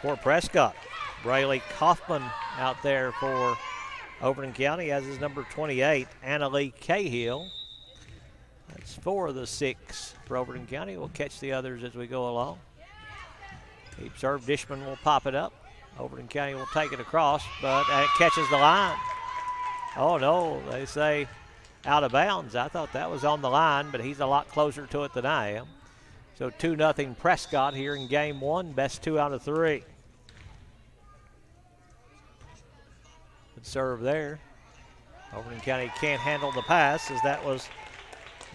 for Prescott. Braylee Kaufman out there for Overton County, as is number 28, Anna Lee Cahill. That's 4 of the 6 for Overton County. We'll catch the others as we go along. Deep serve, Dishman will pop it up. Overton County will take it across, but it catches the line. Oh no, they say out of bounds. I thought that was on the line, but he's a lot closer to it than I am. So 2-0 Prescott here in game 1, best 2 out of 3. Good serve there. Overton County can't handle the pass, as that was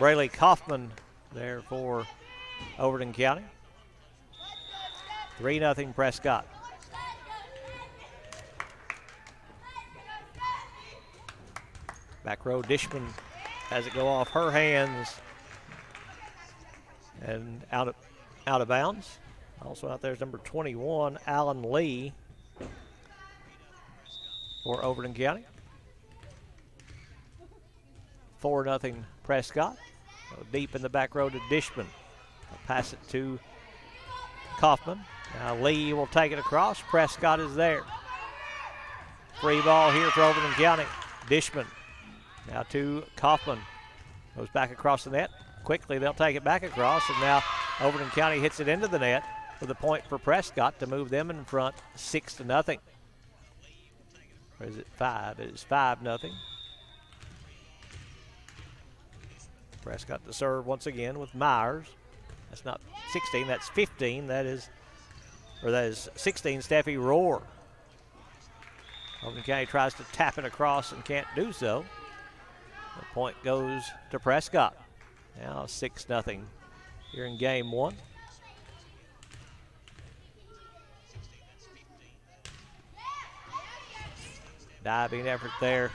Braylee Kaufman there for Overton County. 3-0 Prescott. Back row, Dishman has it go off her hands and out of bounds. Also out there is number 21, Alan Lee for Overton County. 4-0 Prescott. So deep in the back row to Dishman. I'll pass it to Kaufman. Now Lee will take it across. Prescott is there. Free ball here for Overton County. Dishman now to Kaufman. Goes back across the net. Quickly they'll take it back across, and now Overton County hits it into the net with a point for Prescott to move them in front 6-0. Or is it 5? It is 5-0. Prescott to serve once again with Myers. That's not 16, that's 15. That is 16, Steffi Rohr. Overton County tries to tap it across and can't do so. The point goes to Prescott. Now 6-0 here in game 1. Diving effort there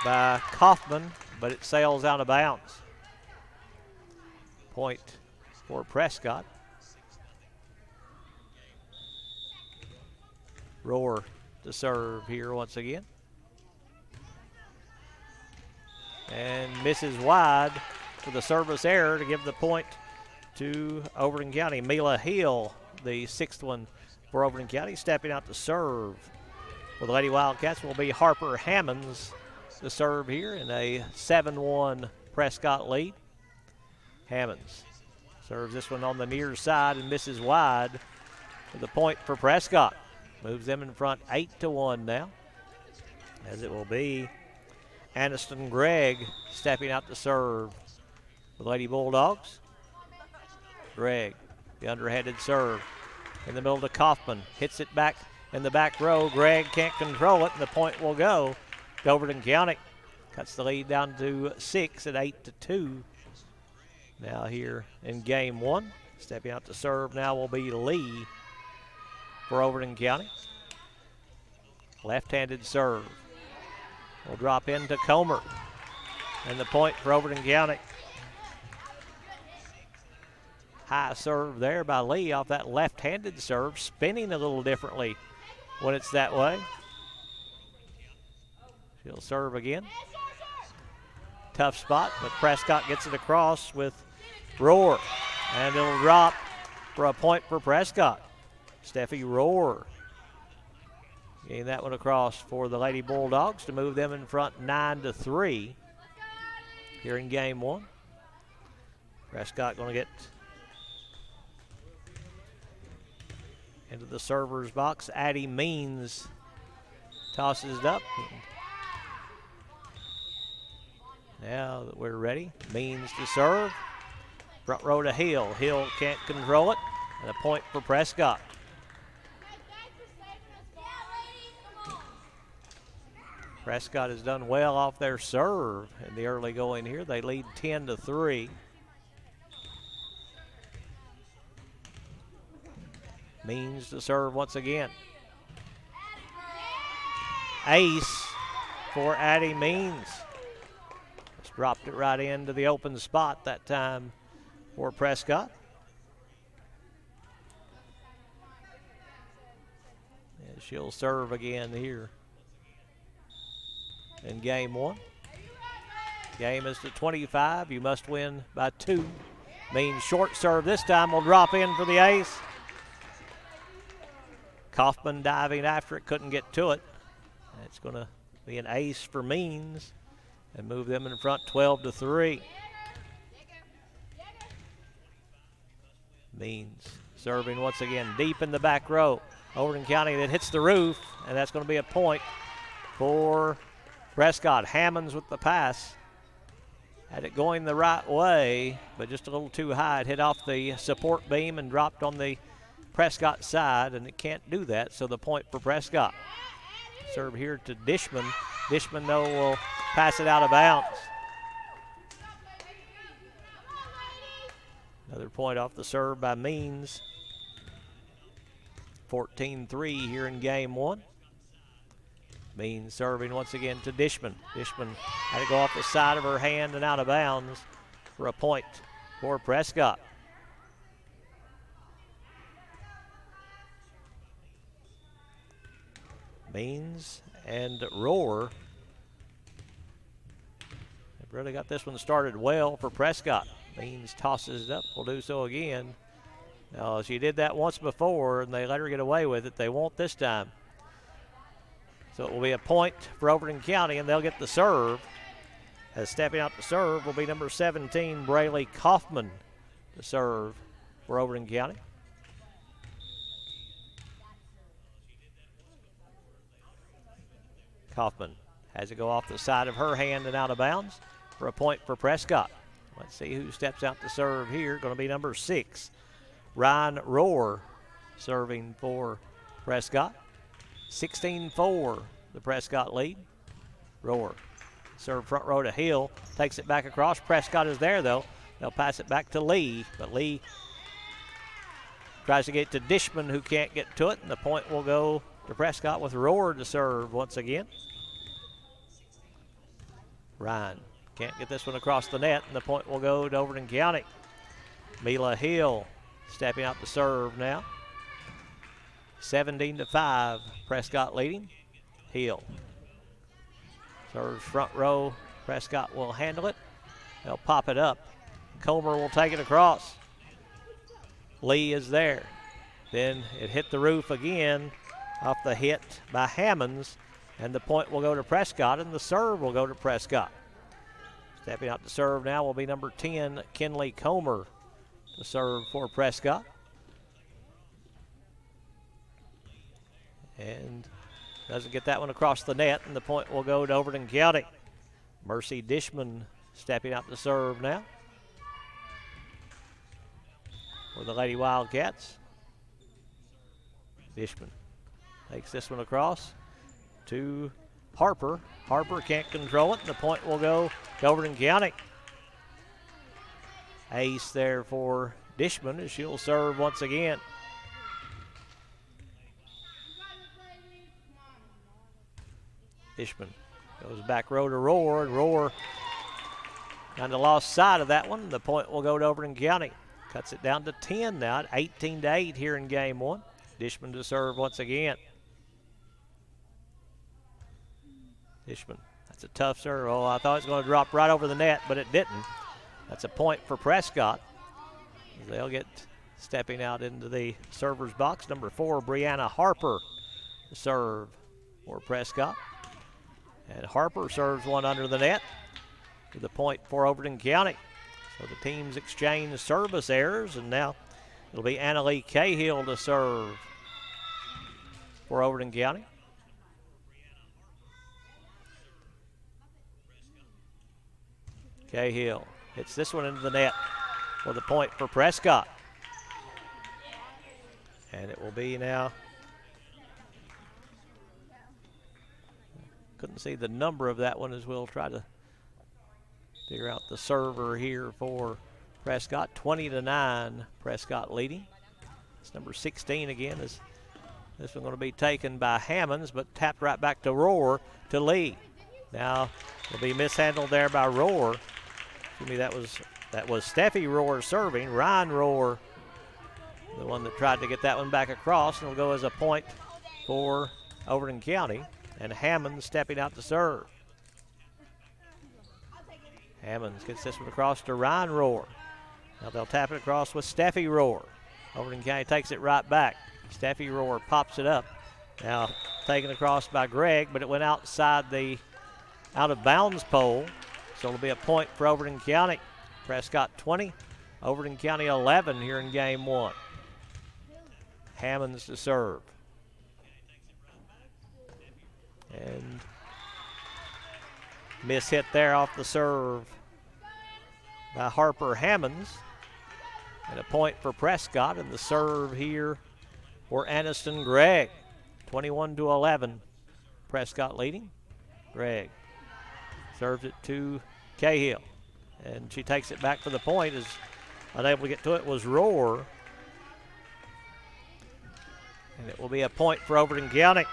by Kaufman, but it sails out of bounds. Point for Prescott. Rohr to serve here once again. And misses wide with a service error to give the point to Overton County. Mila Hill, the 6th one for Overton County, stepping out to serve. For the Lady Wildcats will be Harper Hammonds to serve here in a 7-1 Prescott lead. Hammonds serves this one on the near side and misses wide with a point for Prescott. Moves them in front 8-1 now, as it will be Aniston Gregg stepping out to serve for the Lady Bulldogs. Gregg, the underhanded serve in the middle to Kaufman. Hits it back in the back row. Gregg can't control it, and the point will go to Overton County. Cuts the lead down to 6 at 8-2. Now here in game 1, Stepping out to serve now will be Lee for Overton County. Left-handed serve. Will drop into Comer. And the point for Overton County. High serve there by Lee off that left-handed serve, spinning a little differently when it's that way. She'll serve again. Tough spot, but Prescott gets it across with Rohr. And it'll drop for a point for Prescott. Steffi Rohr getting that one across for the Lady Bulldogs to move them in front 9-3 here in game one. Prescott going to get into the server's box. Addie Means tosses it up. Now that we're ready, Means to serve. Front row to Hill. Hill can't control it. And a point for Prescott. Prescott has done well off their serve in the early going here. They lead 10-3. Means to serve once again. Ace for Addie Means. Just dropped it right into the open spot that time for Prescott. And she'll serve again here in game one. Game is to 25. You must win by 2. Means short serve this time will drop in for the ace. Kaufman diving after it, couldn't get to it. It's going to be an ace for Means and move them in front 12-3. Means serving once again deep in the back row. Overton County that hits the roof, and that's going to be a point for Prescott. Hammonds with the pass. Had it going the right way, but just a little too high. It hit off the support beam and dropped on the Prescott side, and it can't do that, so the point for Prescott. Serve here to Dishman. Dishman, though, will pass it out of bounds. Another point off the serve by Means. 14-3 here in game one. Means serving once again to Dishman. Dishman had to go off the side of her hand and out of bounds for a point for Prescott. Means and Rohr have really got this one started well for Prescott. Means tosses it up, will do so again. Now, she did that once before and they let her get away with it. They won't this time. So it will be a point for Overton County, and they'll get the serve. As stepping out to serve will be number 17, Braylee Kaufman, to serve for Overton County. Kaufman has it go off the side of her hand and out of bounds for a point for Prescott. Let's see who steps out to serve here. Going to be number 6, Ryan Rohr, serving for Prescott. 16-4, the Prescott lead. Rohr serve front row to Hill. Takes it back across. Prescott is there, though. They'll pass it back to Lee, but Lee tries to get to Dishman, who can't get to it, and the point will go to Prescott with Rohr to serve once again. Ryan can't get this one across the net, and the point will go to Overton County. Mila Hill stepping out to serve now. 17-5, Prescott leading. Hill serves front row. Prescott will handle it. They'll pop it up. Comer will take it across. Lee is there. Then it hit the roof again off the hit by Hammonds, and the point will go to Prescott, and the serve will go to Prescott. Stepping out to serve now will be number 10, Kinley Comer, to serve for Prescott. And doesn't get that one across the net, and the point will go to Overton County. Mercy Dishman stepping out to serve now for the Lady Wildcats. Dishman takes this one across to Harper. Harper can't control it, and the point will go to Overton County. Ace there for Dishman as she'll serve once again. Dishman goes back row to Roar, and Roar kind of lost sight of that one. The point will go to Overton County. Cuts it down to 10 now at 18-8 here in game one. Dishman to serve once again. Dishman, that's a tough serve. Oh, I thought it was going to drop right over the net, but it didn't. That's a point for Prescott. They'll get stepping out into the server's box. Number 4, Brianna Harper to serve for Prescott. And Harper serves one under the net with a point for Overton County. So the teams exchange service errors, and now it'll be Annalee Cahill to serve for Overton County. Cahill hits this one into the net with a point for Prescott. And it will be now, couldn't see the number of that one as we'll try to figure out the server here for Prescott. 20-9, Prescott leading. It's number 16 again. Is this one going to be taken by Hammonds, but tapped right back to Roar to Lee. Now it'll be mishandled there by Roar. Excuse me, that was Steffi Roar serving. Ryan Roar, the one that tried to get that one back across, and it'll go as a point for Overton County. And Hammonds stepping out to serve. Hammonds gets this one across to Ryan Roar. Now they'll tap it across with Steffi Roar. Overton County takes it right back. Steffi Roar pops it up. Now taken across by Gregg, but it went outside the out of bounds pole. So it'll be a point for Overton County. Prescott 20, Overton County 11 here in game one. Hammonds to serve. And miss hit there off the serve by Harper Hammonds. And a point for Prescott, and the serve here for Aniston Gregg. 21-11. Prescott leading. Gregg serves it to Cahill. And she takes it back for the point. Is unable to get to it was Roar. And it will be a point for Overton County.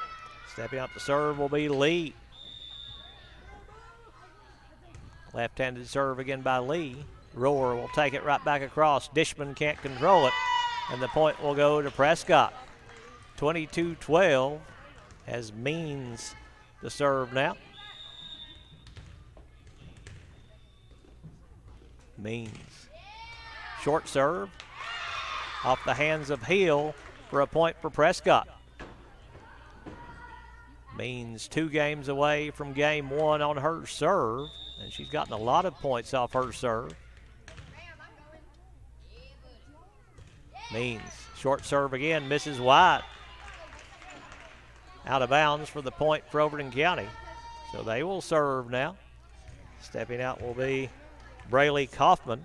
Stepping out to serve will be Lee. Left-handed serve again by Lee. Roar will take it right back across. Dishman can't control it, and the point will go to Prescott. 22-12 as Means to serve now. Means. Short serve off the hands of Hill for a point for Prescott. Means 2 games away from game one on her serve, and she's gotten a lot of points off her serve. Means short serve again, misses wide. Out of bounds for the point for Overton County. So they will serve now. Stepping out will be Braylee Kaufman.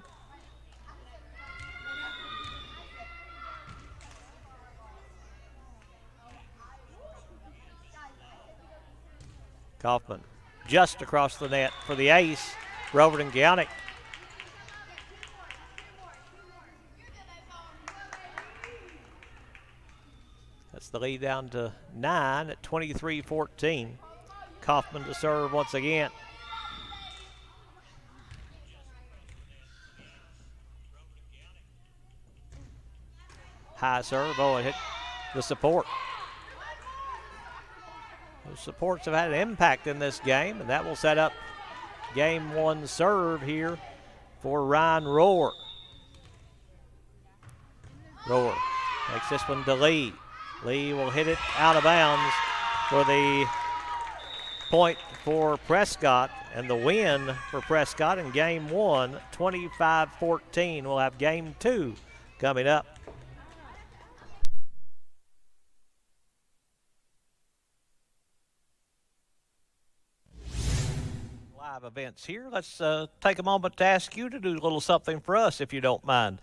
Kaufman just across the net for the ace for Overton County. That's the lead down to 9 at 23-14. Kaufman to serve once again. High serve, oh, it hit the support. Those supports have had an impact in this game, and that will set up game one serve here for Ryan Roar. Roar takes this one to Lee. Lee will hit it out of bounds for the point for Prescott, and the win for Prescott in game one, 25-14. We'll have game two coming up. live events here. Let's take a moment to ask you to do a little something for us, if you don't mind.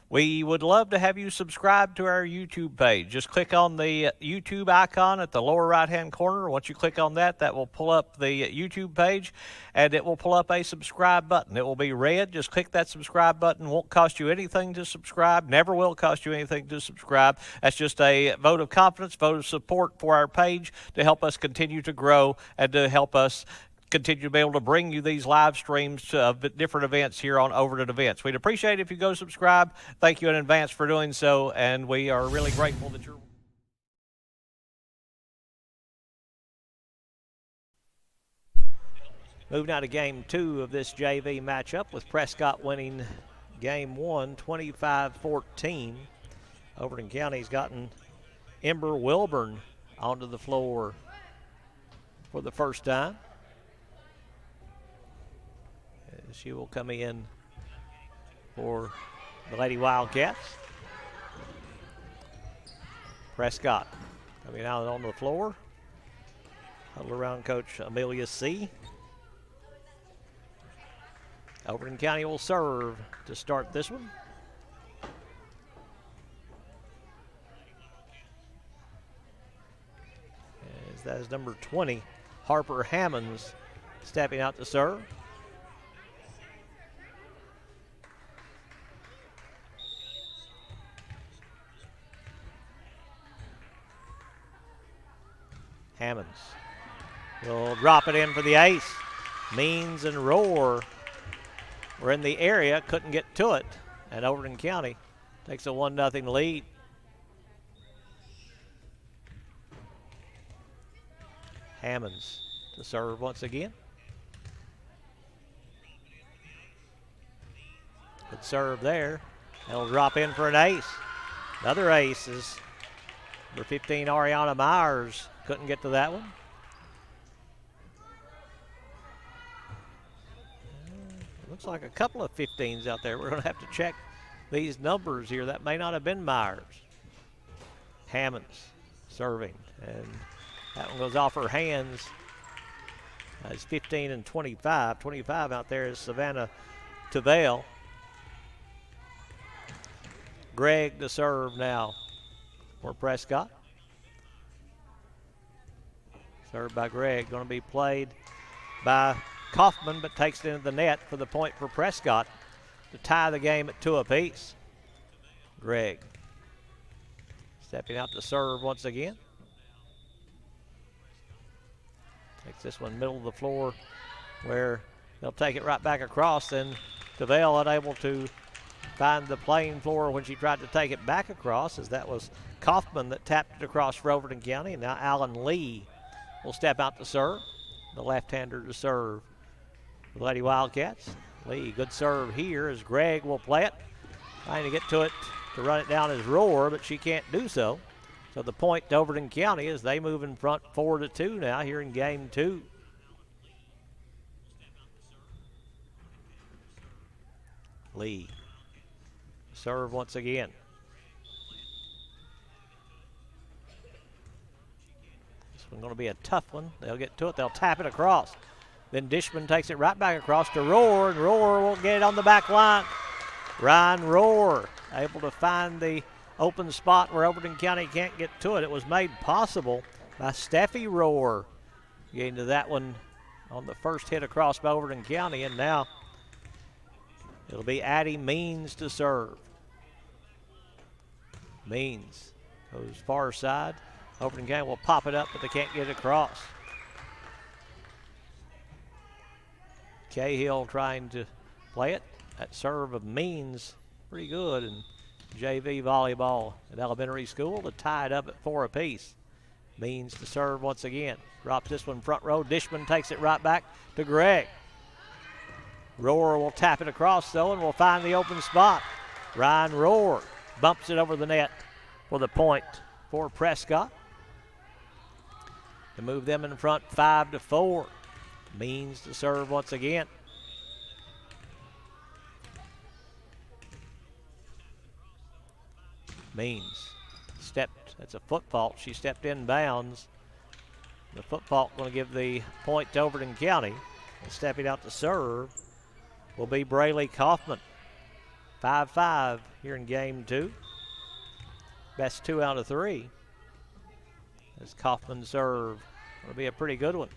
We would love to have you subscribe to our YouTube page. Just click on the YouTube icon at the lower right-hand corner. Once you click on that, that will pull up the YouTube page, and it will pull up a subscribe button. It will be red. Just click that subscribe button. Won't cost you anything to subscribe. Never will cost you anything to subscribe. That's just a vote of confidence, vote of support for our page to help us continue to grow and to help us continue to be able to bring you these live streams of different events here on Overton Events. We'd appreciate it if you go subscribe. Thank you in advance for doing so, and we are really grateful that you're... Moving now to Game 2 of this JV matchup, with Prescott winning Game 1, 25-14. Overton County's gotten Ember Wilburn onto the floor for the first time. She will come in for the Lady Wildcats. Prescott coming out on the floor. Huddle around Coach Amelia C. Overton County will serve to start this one. As that is number 20, Harper Hammonds, stepping out to serve. Hammonds will drop it in for the ace. Means and Roar were in the area, couldn't get to it, and Overton County takes a 1-0 lead. Hammonds to serve once again. Good serve there. It'll drop in for an ace. Another ace is number 15, Ariana Myers. Couldn't get to that one. Looks like a couple of 15s out there. We're going to have to check these numbers here. That may not have been Myers. Hammonds serving, and that one goes off her hands. It's 15 and 25. 25 out there is Savannah Tavell. Gregg to serve now for Prescott. Served by Gregg, going to be played by Kaufman, but takes it into the net for the point for Prescott to tie the game at 2 apiece. Gregg stepping out to serve once again. Takes this one middle of the floor where they'll take it right back across. Then Tavell unable to find the playing floor when she tried to take it back across, as that was Kaufman that tapped it across for Overton County. And now Alan Lee will step out to serve. The left-hander to serve for the Lady Wildcats. Lee, good serve here as Gregg will play it. Trying to get to it to run it down as Roar, but she can't do so. So the point to Overton County as they move in front 4-2 now here in Game 2. Lee, serve once again. This one's going to be a tough one. They'll get to it. They'll tap it across. Then Dishman takes it right back across to Roar, and Roar won't get it on the back line. Ryan Roar able to find the open spot where Overton County can't get to it. It was made possible by Steffi Roar getting to that one on the first hit across by Overton County, and now it'll be Addie Means to serve. Means goes far side. Overton County will pop it up, but they can't get it across. Cahill trying to play it. That serve of Means, pretty good in JV volleyball at elementary school to tie it up at 4 apiece. Means to serve once again. Drops this one front row. Dishman takes it right back to Gregg. Roar will tap it across though and will find the open spot. Ryan Roar bumps it over the net for the point for Prescott to move them in front 5-4. Means to serve once again. Means stepped, that's a foot fault. She stepped in bounds. The foot fault going to give the point to Overton County. And stepping out to serve will be Braylee Kaufman. 5-5 here in game 2. Best 2 out of 3. As Kaufman serve will be a pretty good one.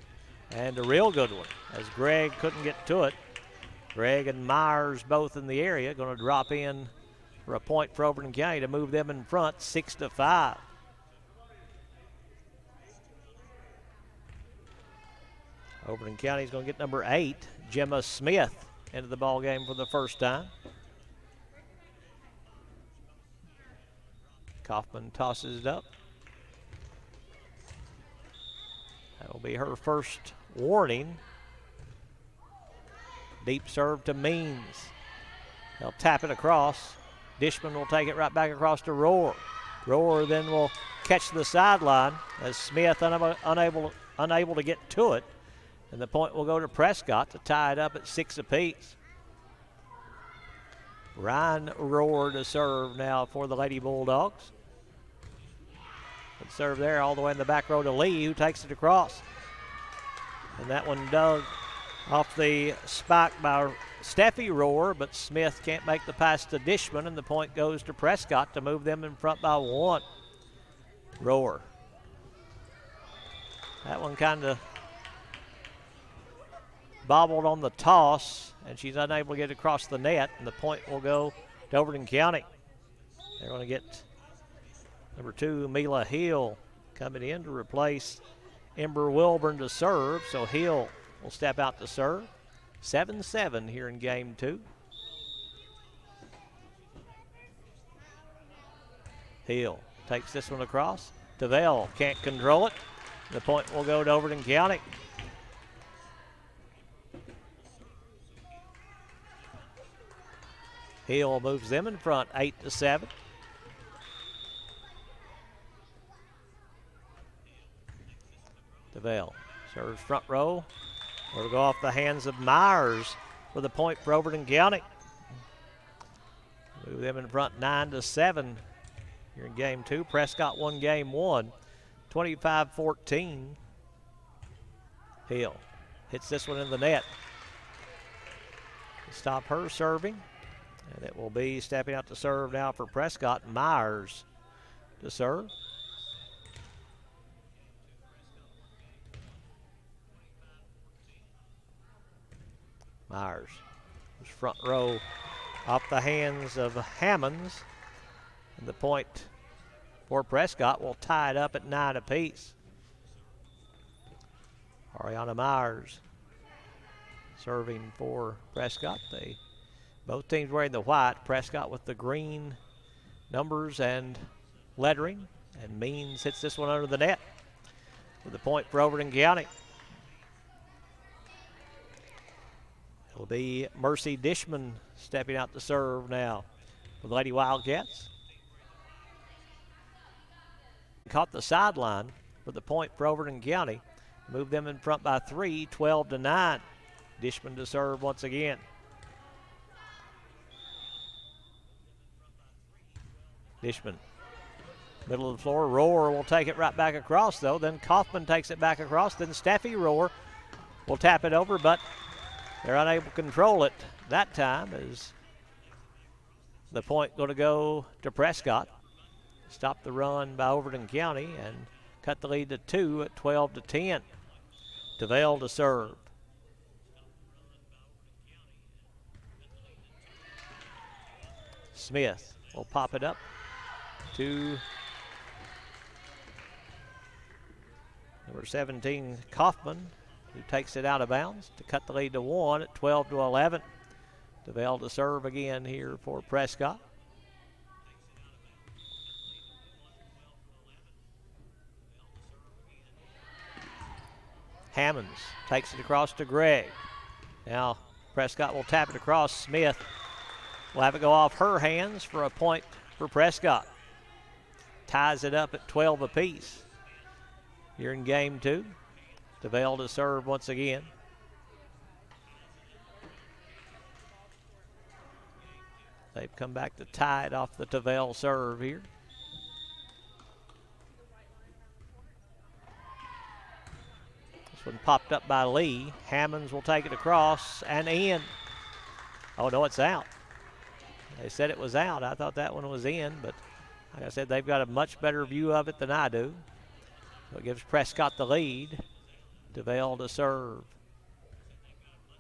And a real good one, as Gregg couldn't get to it. Gregg and Myers both in the area, going to drop in for a point for Overton County to move them in front, 6-5. Overton County is going to get number 8, Gemma Smith, into the ball game for the first time. Kaufman tosses it up. That will be her first warning. Deep serve to Means. They'll tap it across. Dishman will take it right back across to Rohr. Rohr then will catch the sideline as Smith unable to get to it. And the point will go to Prescott to tie it up at 6 apiece. Ryan Rohr to serve now for the Lady Bulldogs. Good serve there all the way in the back row to Lee, who takes it across. And that one dug off the spike by Steffi Rohr, but Smith can't make the pass to Dishman, and the point goes to Prescott to move them in front by 1. Rohr. That one kind of bobbled on the toss, and she's unable to get across the net, and the point will go to Overton County. They're going to get number 2, Mila Hill, coming in to replace Ember Wilburn to serve, so Hill will step out to serve. 7-7 here in game 2. Hill takes this one across. Tavell can't control it. The point will go to Overton County. Hill moves them in front, 8-7. Tavell serves front row. It'll go off the hands of Myers with a point for Overton County. Move them in front, 9-7 here in game 2. Prescott won game 1, 25-14. Hill hits this one in the net. Stop her serving. And it will be stepping out to serve now for Prescott. Myers to serve. Myers, front row off the hands of Hammonds. And the point for Prescott will tie it up at 9 apiece. Ariana Myers serving for Prescott. Both teams wearing the white. Prescott with the green numbers and lettering. And Means hits this one under the net with the point for Overton County. It'll be Mercy Dishman stepping out to serve now for the Lady Wildcats. Caught the sideline for the point for Overton County. Moved them in front by 3, 12-9. Dishman to serve once again. Dishman, middle of the floor. Rohr will take it right back across, though. Then Kaufman takes it back across. Then Steffi Rohr will tap it over, but they're unable to control it that time, as the point going to go to Prescott. Stop the run by Overton County and cut the lead to 2 at 12-10. Tavell to serve. Smith will pop it up to number 17, Kaufman, who takes it out of bounds to cut the lead to 1 at 12-11. Tavell to serve again here for Prescott. Hammonds takes it across to Gregg. Now Prescott will tap it across. Smith will have it go off her hands for a point for Prescott. Ties it up at 12 apiece here in game 2. Tavell to serve once again. They've come back to tie it off the Tavell serve here. This This one popped up by Lee. Hammonds will take it across and in. Oh, no, it's out. They said it was out. I thought that one was in, but like I said, they've got a much better view of it than I do. So it gives Prescott the lead. DeVale to serve.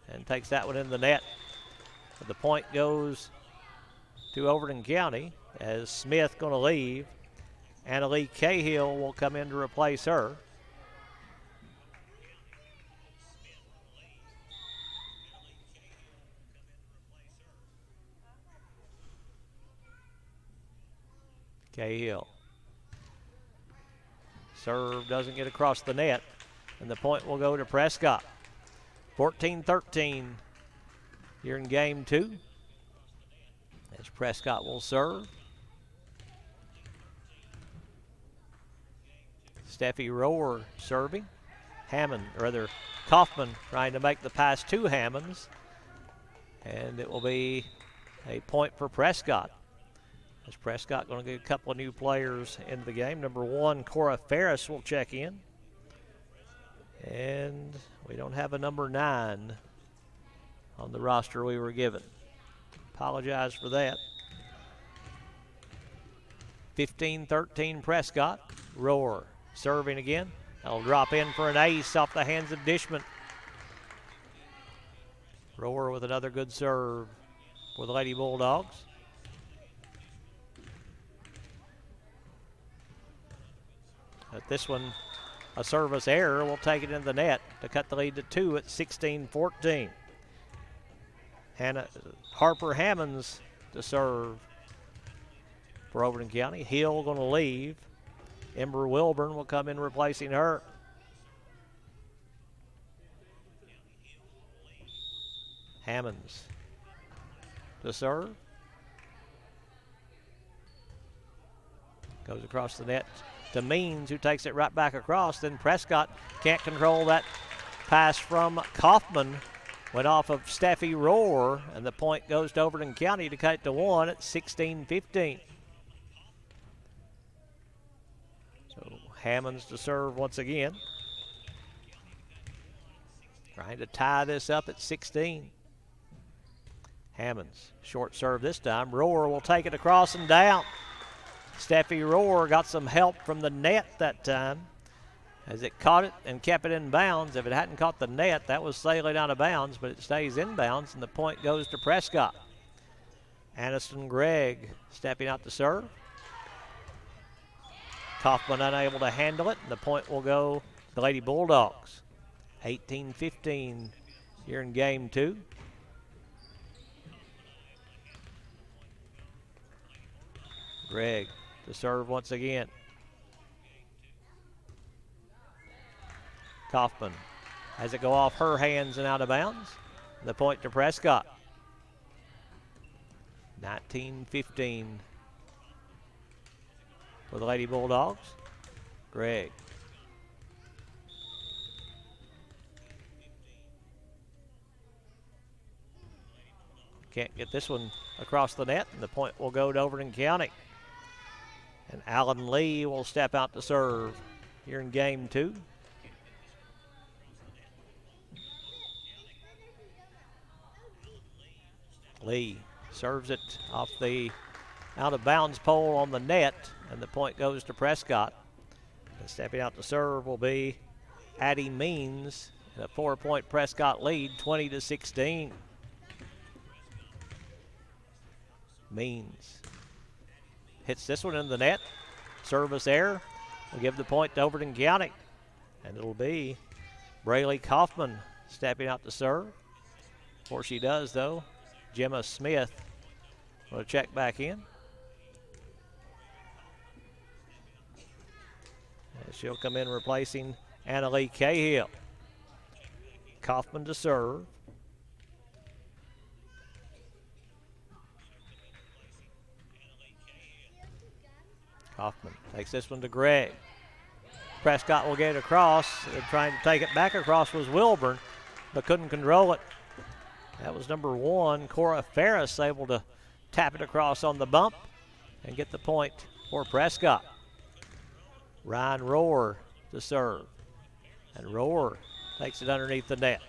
And takes that one in the net. But the point goes to Overton County as Smith going to leave. Annalee Cahill will come in to replace her. Cahill. Serve doesn't get across the net, and the point will go to Prescott. 14-13 here in game 2. As Prescott will serve. Steffi Rohr serving. Kaufman trying to make the pass to Hammonds. And it will be a point for Prescott. As Prescott going to get a couple of new players into the game. Number 1, Cora Ferris will check in. And we don't have a number 9 on the roster we were given. Apologize for that. 15-13 Prescott. Rohr serving again. That'll drop in for an ace off the hands of Dishman. Rohr with another good serve for the Lady Bulldogs. But this one, a service error, will take it in the net to cut the lead to 2 at 16-14. Harper Hammonds to serve for Overton County. Hill going to leave. Ember Wilburn will come in replacing her. Hammonds to serve. Goes across the net to Means, who takes it right back across. Then Prescott can't control that pass from Kaufman. Went off of Steffi Rohr, and the point goes to Overton County to cut it to 1 at 16-15. So Hammonds to serve once again. Trying to tie this up at 16. Hammonds, short serve this time. Rohr will take it across and down. Steffi Rohr got some help from the net that time as it caught it and kept it in bounds. If it hadn't caught the net, that was sailing out of bounds, but it stays in bounds, and the point goes to Prescott. Aniston Gregg stepping out to serve. Kaufman unable to handle it, and the point will go to the Lady Bulldogs. 18-15 here in game 2. Gregg to serve once again. Kaufman has it go off her hands and out of bounds. The point to Prescott. 19-15 for the Lady Bulldogs. Gregg. Can't get this one across the net, and the point will go to Overton County. And Alan Lee will step out to serve here in game 2. Lee serves it off the out-of-bounds pole on the net, and the point goes to Prescott. And stepping out to serve will be Addie Means, and a 4-point Prescott lead, 20-16. Means hits this one in the net. Service error will give the point to Overton County, and it'll be Braylee Kaufman stepping out to serve. Before she does, though, Gemma Smith will check back in. And she'll come in replacing Annalee Cahill. Kaufman to serve. Kaufman takes this one to Gregg. Prescott will get it across. Trying to take it back across was Wilburn, but couldn't control it. That was number 1, Cora Ferris, able to tap it across on the bump and get the point for Prescott. Ryan Rohr to serve. And Rohr Takes it underneath the net.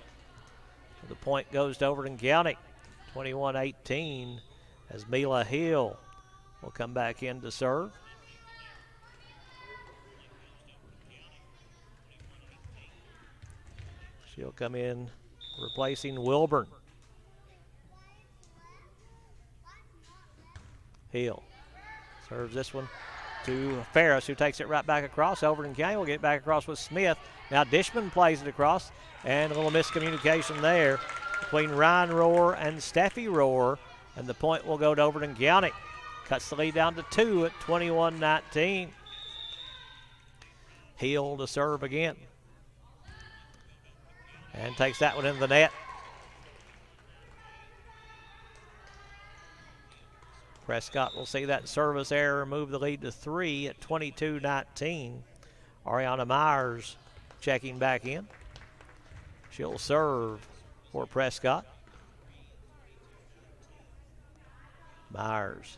So the point goes to Overton County, 21-18, as Mila Hill will come back in to serve. She'll come in replacing Wilburn. Hill serves this one to Ferris, who takes it right back across. Overton County will get back across with Smith. Now Dishman plays it across, and a little miscommunication there between Ryan Rohr and Steffi Rohr, and the point will go to Overton County. Cuts the lead down to 2 at 21-19. Hill to serve again. And takes that one in the net. Prescott will see that service error move the lead to 3 at 22-19. Ariana Myers checking back in. She'll serve for Prescott. Myers.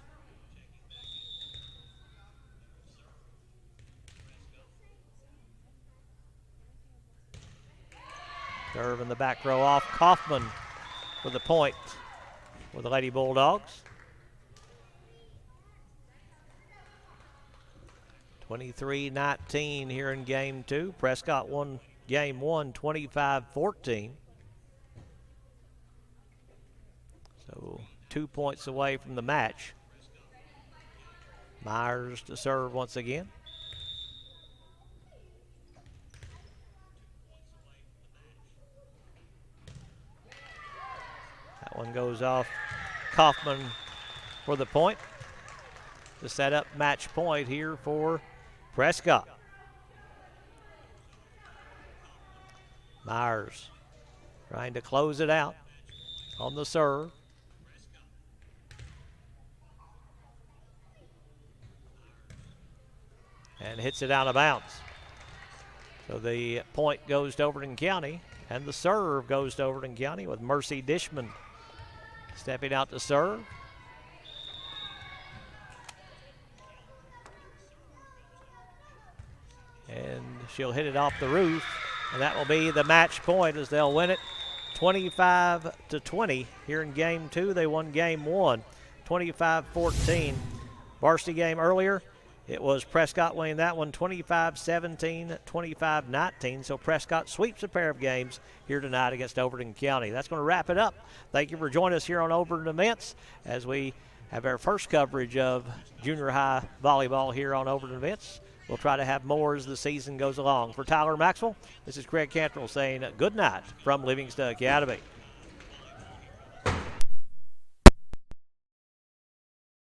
Serve in the back row off. Kaufman for the point for the Lady Bulldogs. 23-19 here in game 2. Prescott won game 1, 25-14. So 2 points away from the match. Myers to serve once again. That one goes off. Kaufman for the point to set up match point here for Prescott. Myers trying to close it out on the serve. And hits it out of bounds. So the point goes to Overton County, and the serve goes to Overton County with Mercy Dishman stepping out to serve. And she'll hit it off the roof, and that will be the match point as they'll win it 25-20 here in game 2. They won game 1, 25-14. Varsity game earlier, it was Prescott winning that one 25-17, 25-19. So Prescott sweeps a pair of games here tonight against Overton County. That's going to wrap it up. Thank you for joining us here on Overton Events as we have our first coverage of junior high volleyball here on Overton Events. We'll try to have more as the season goes along. For Tyler Maxwell, this is Craig Cantrell saying good night from Livingston Academy.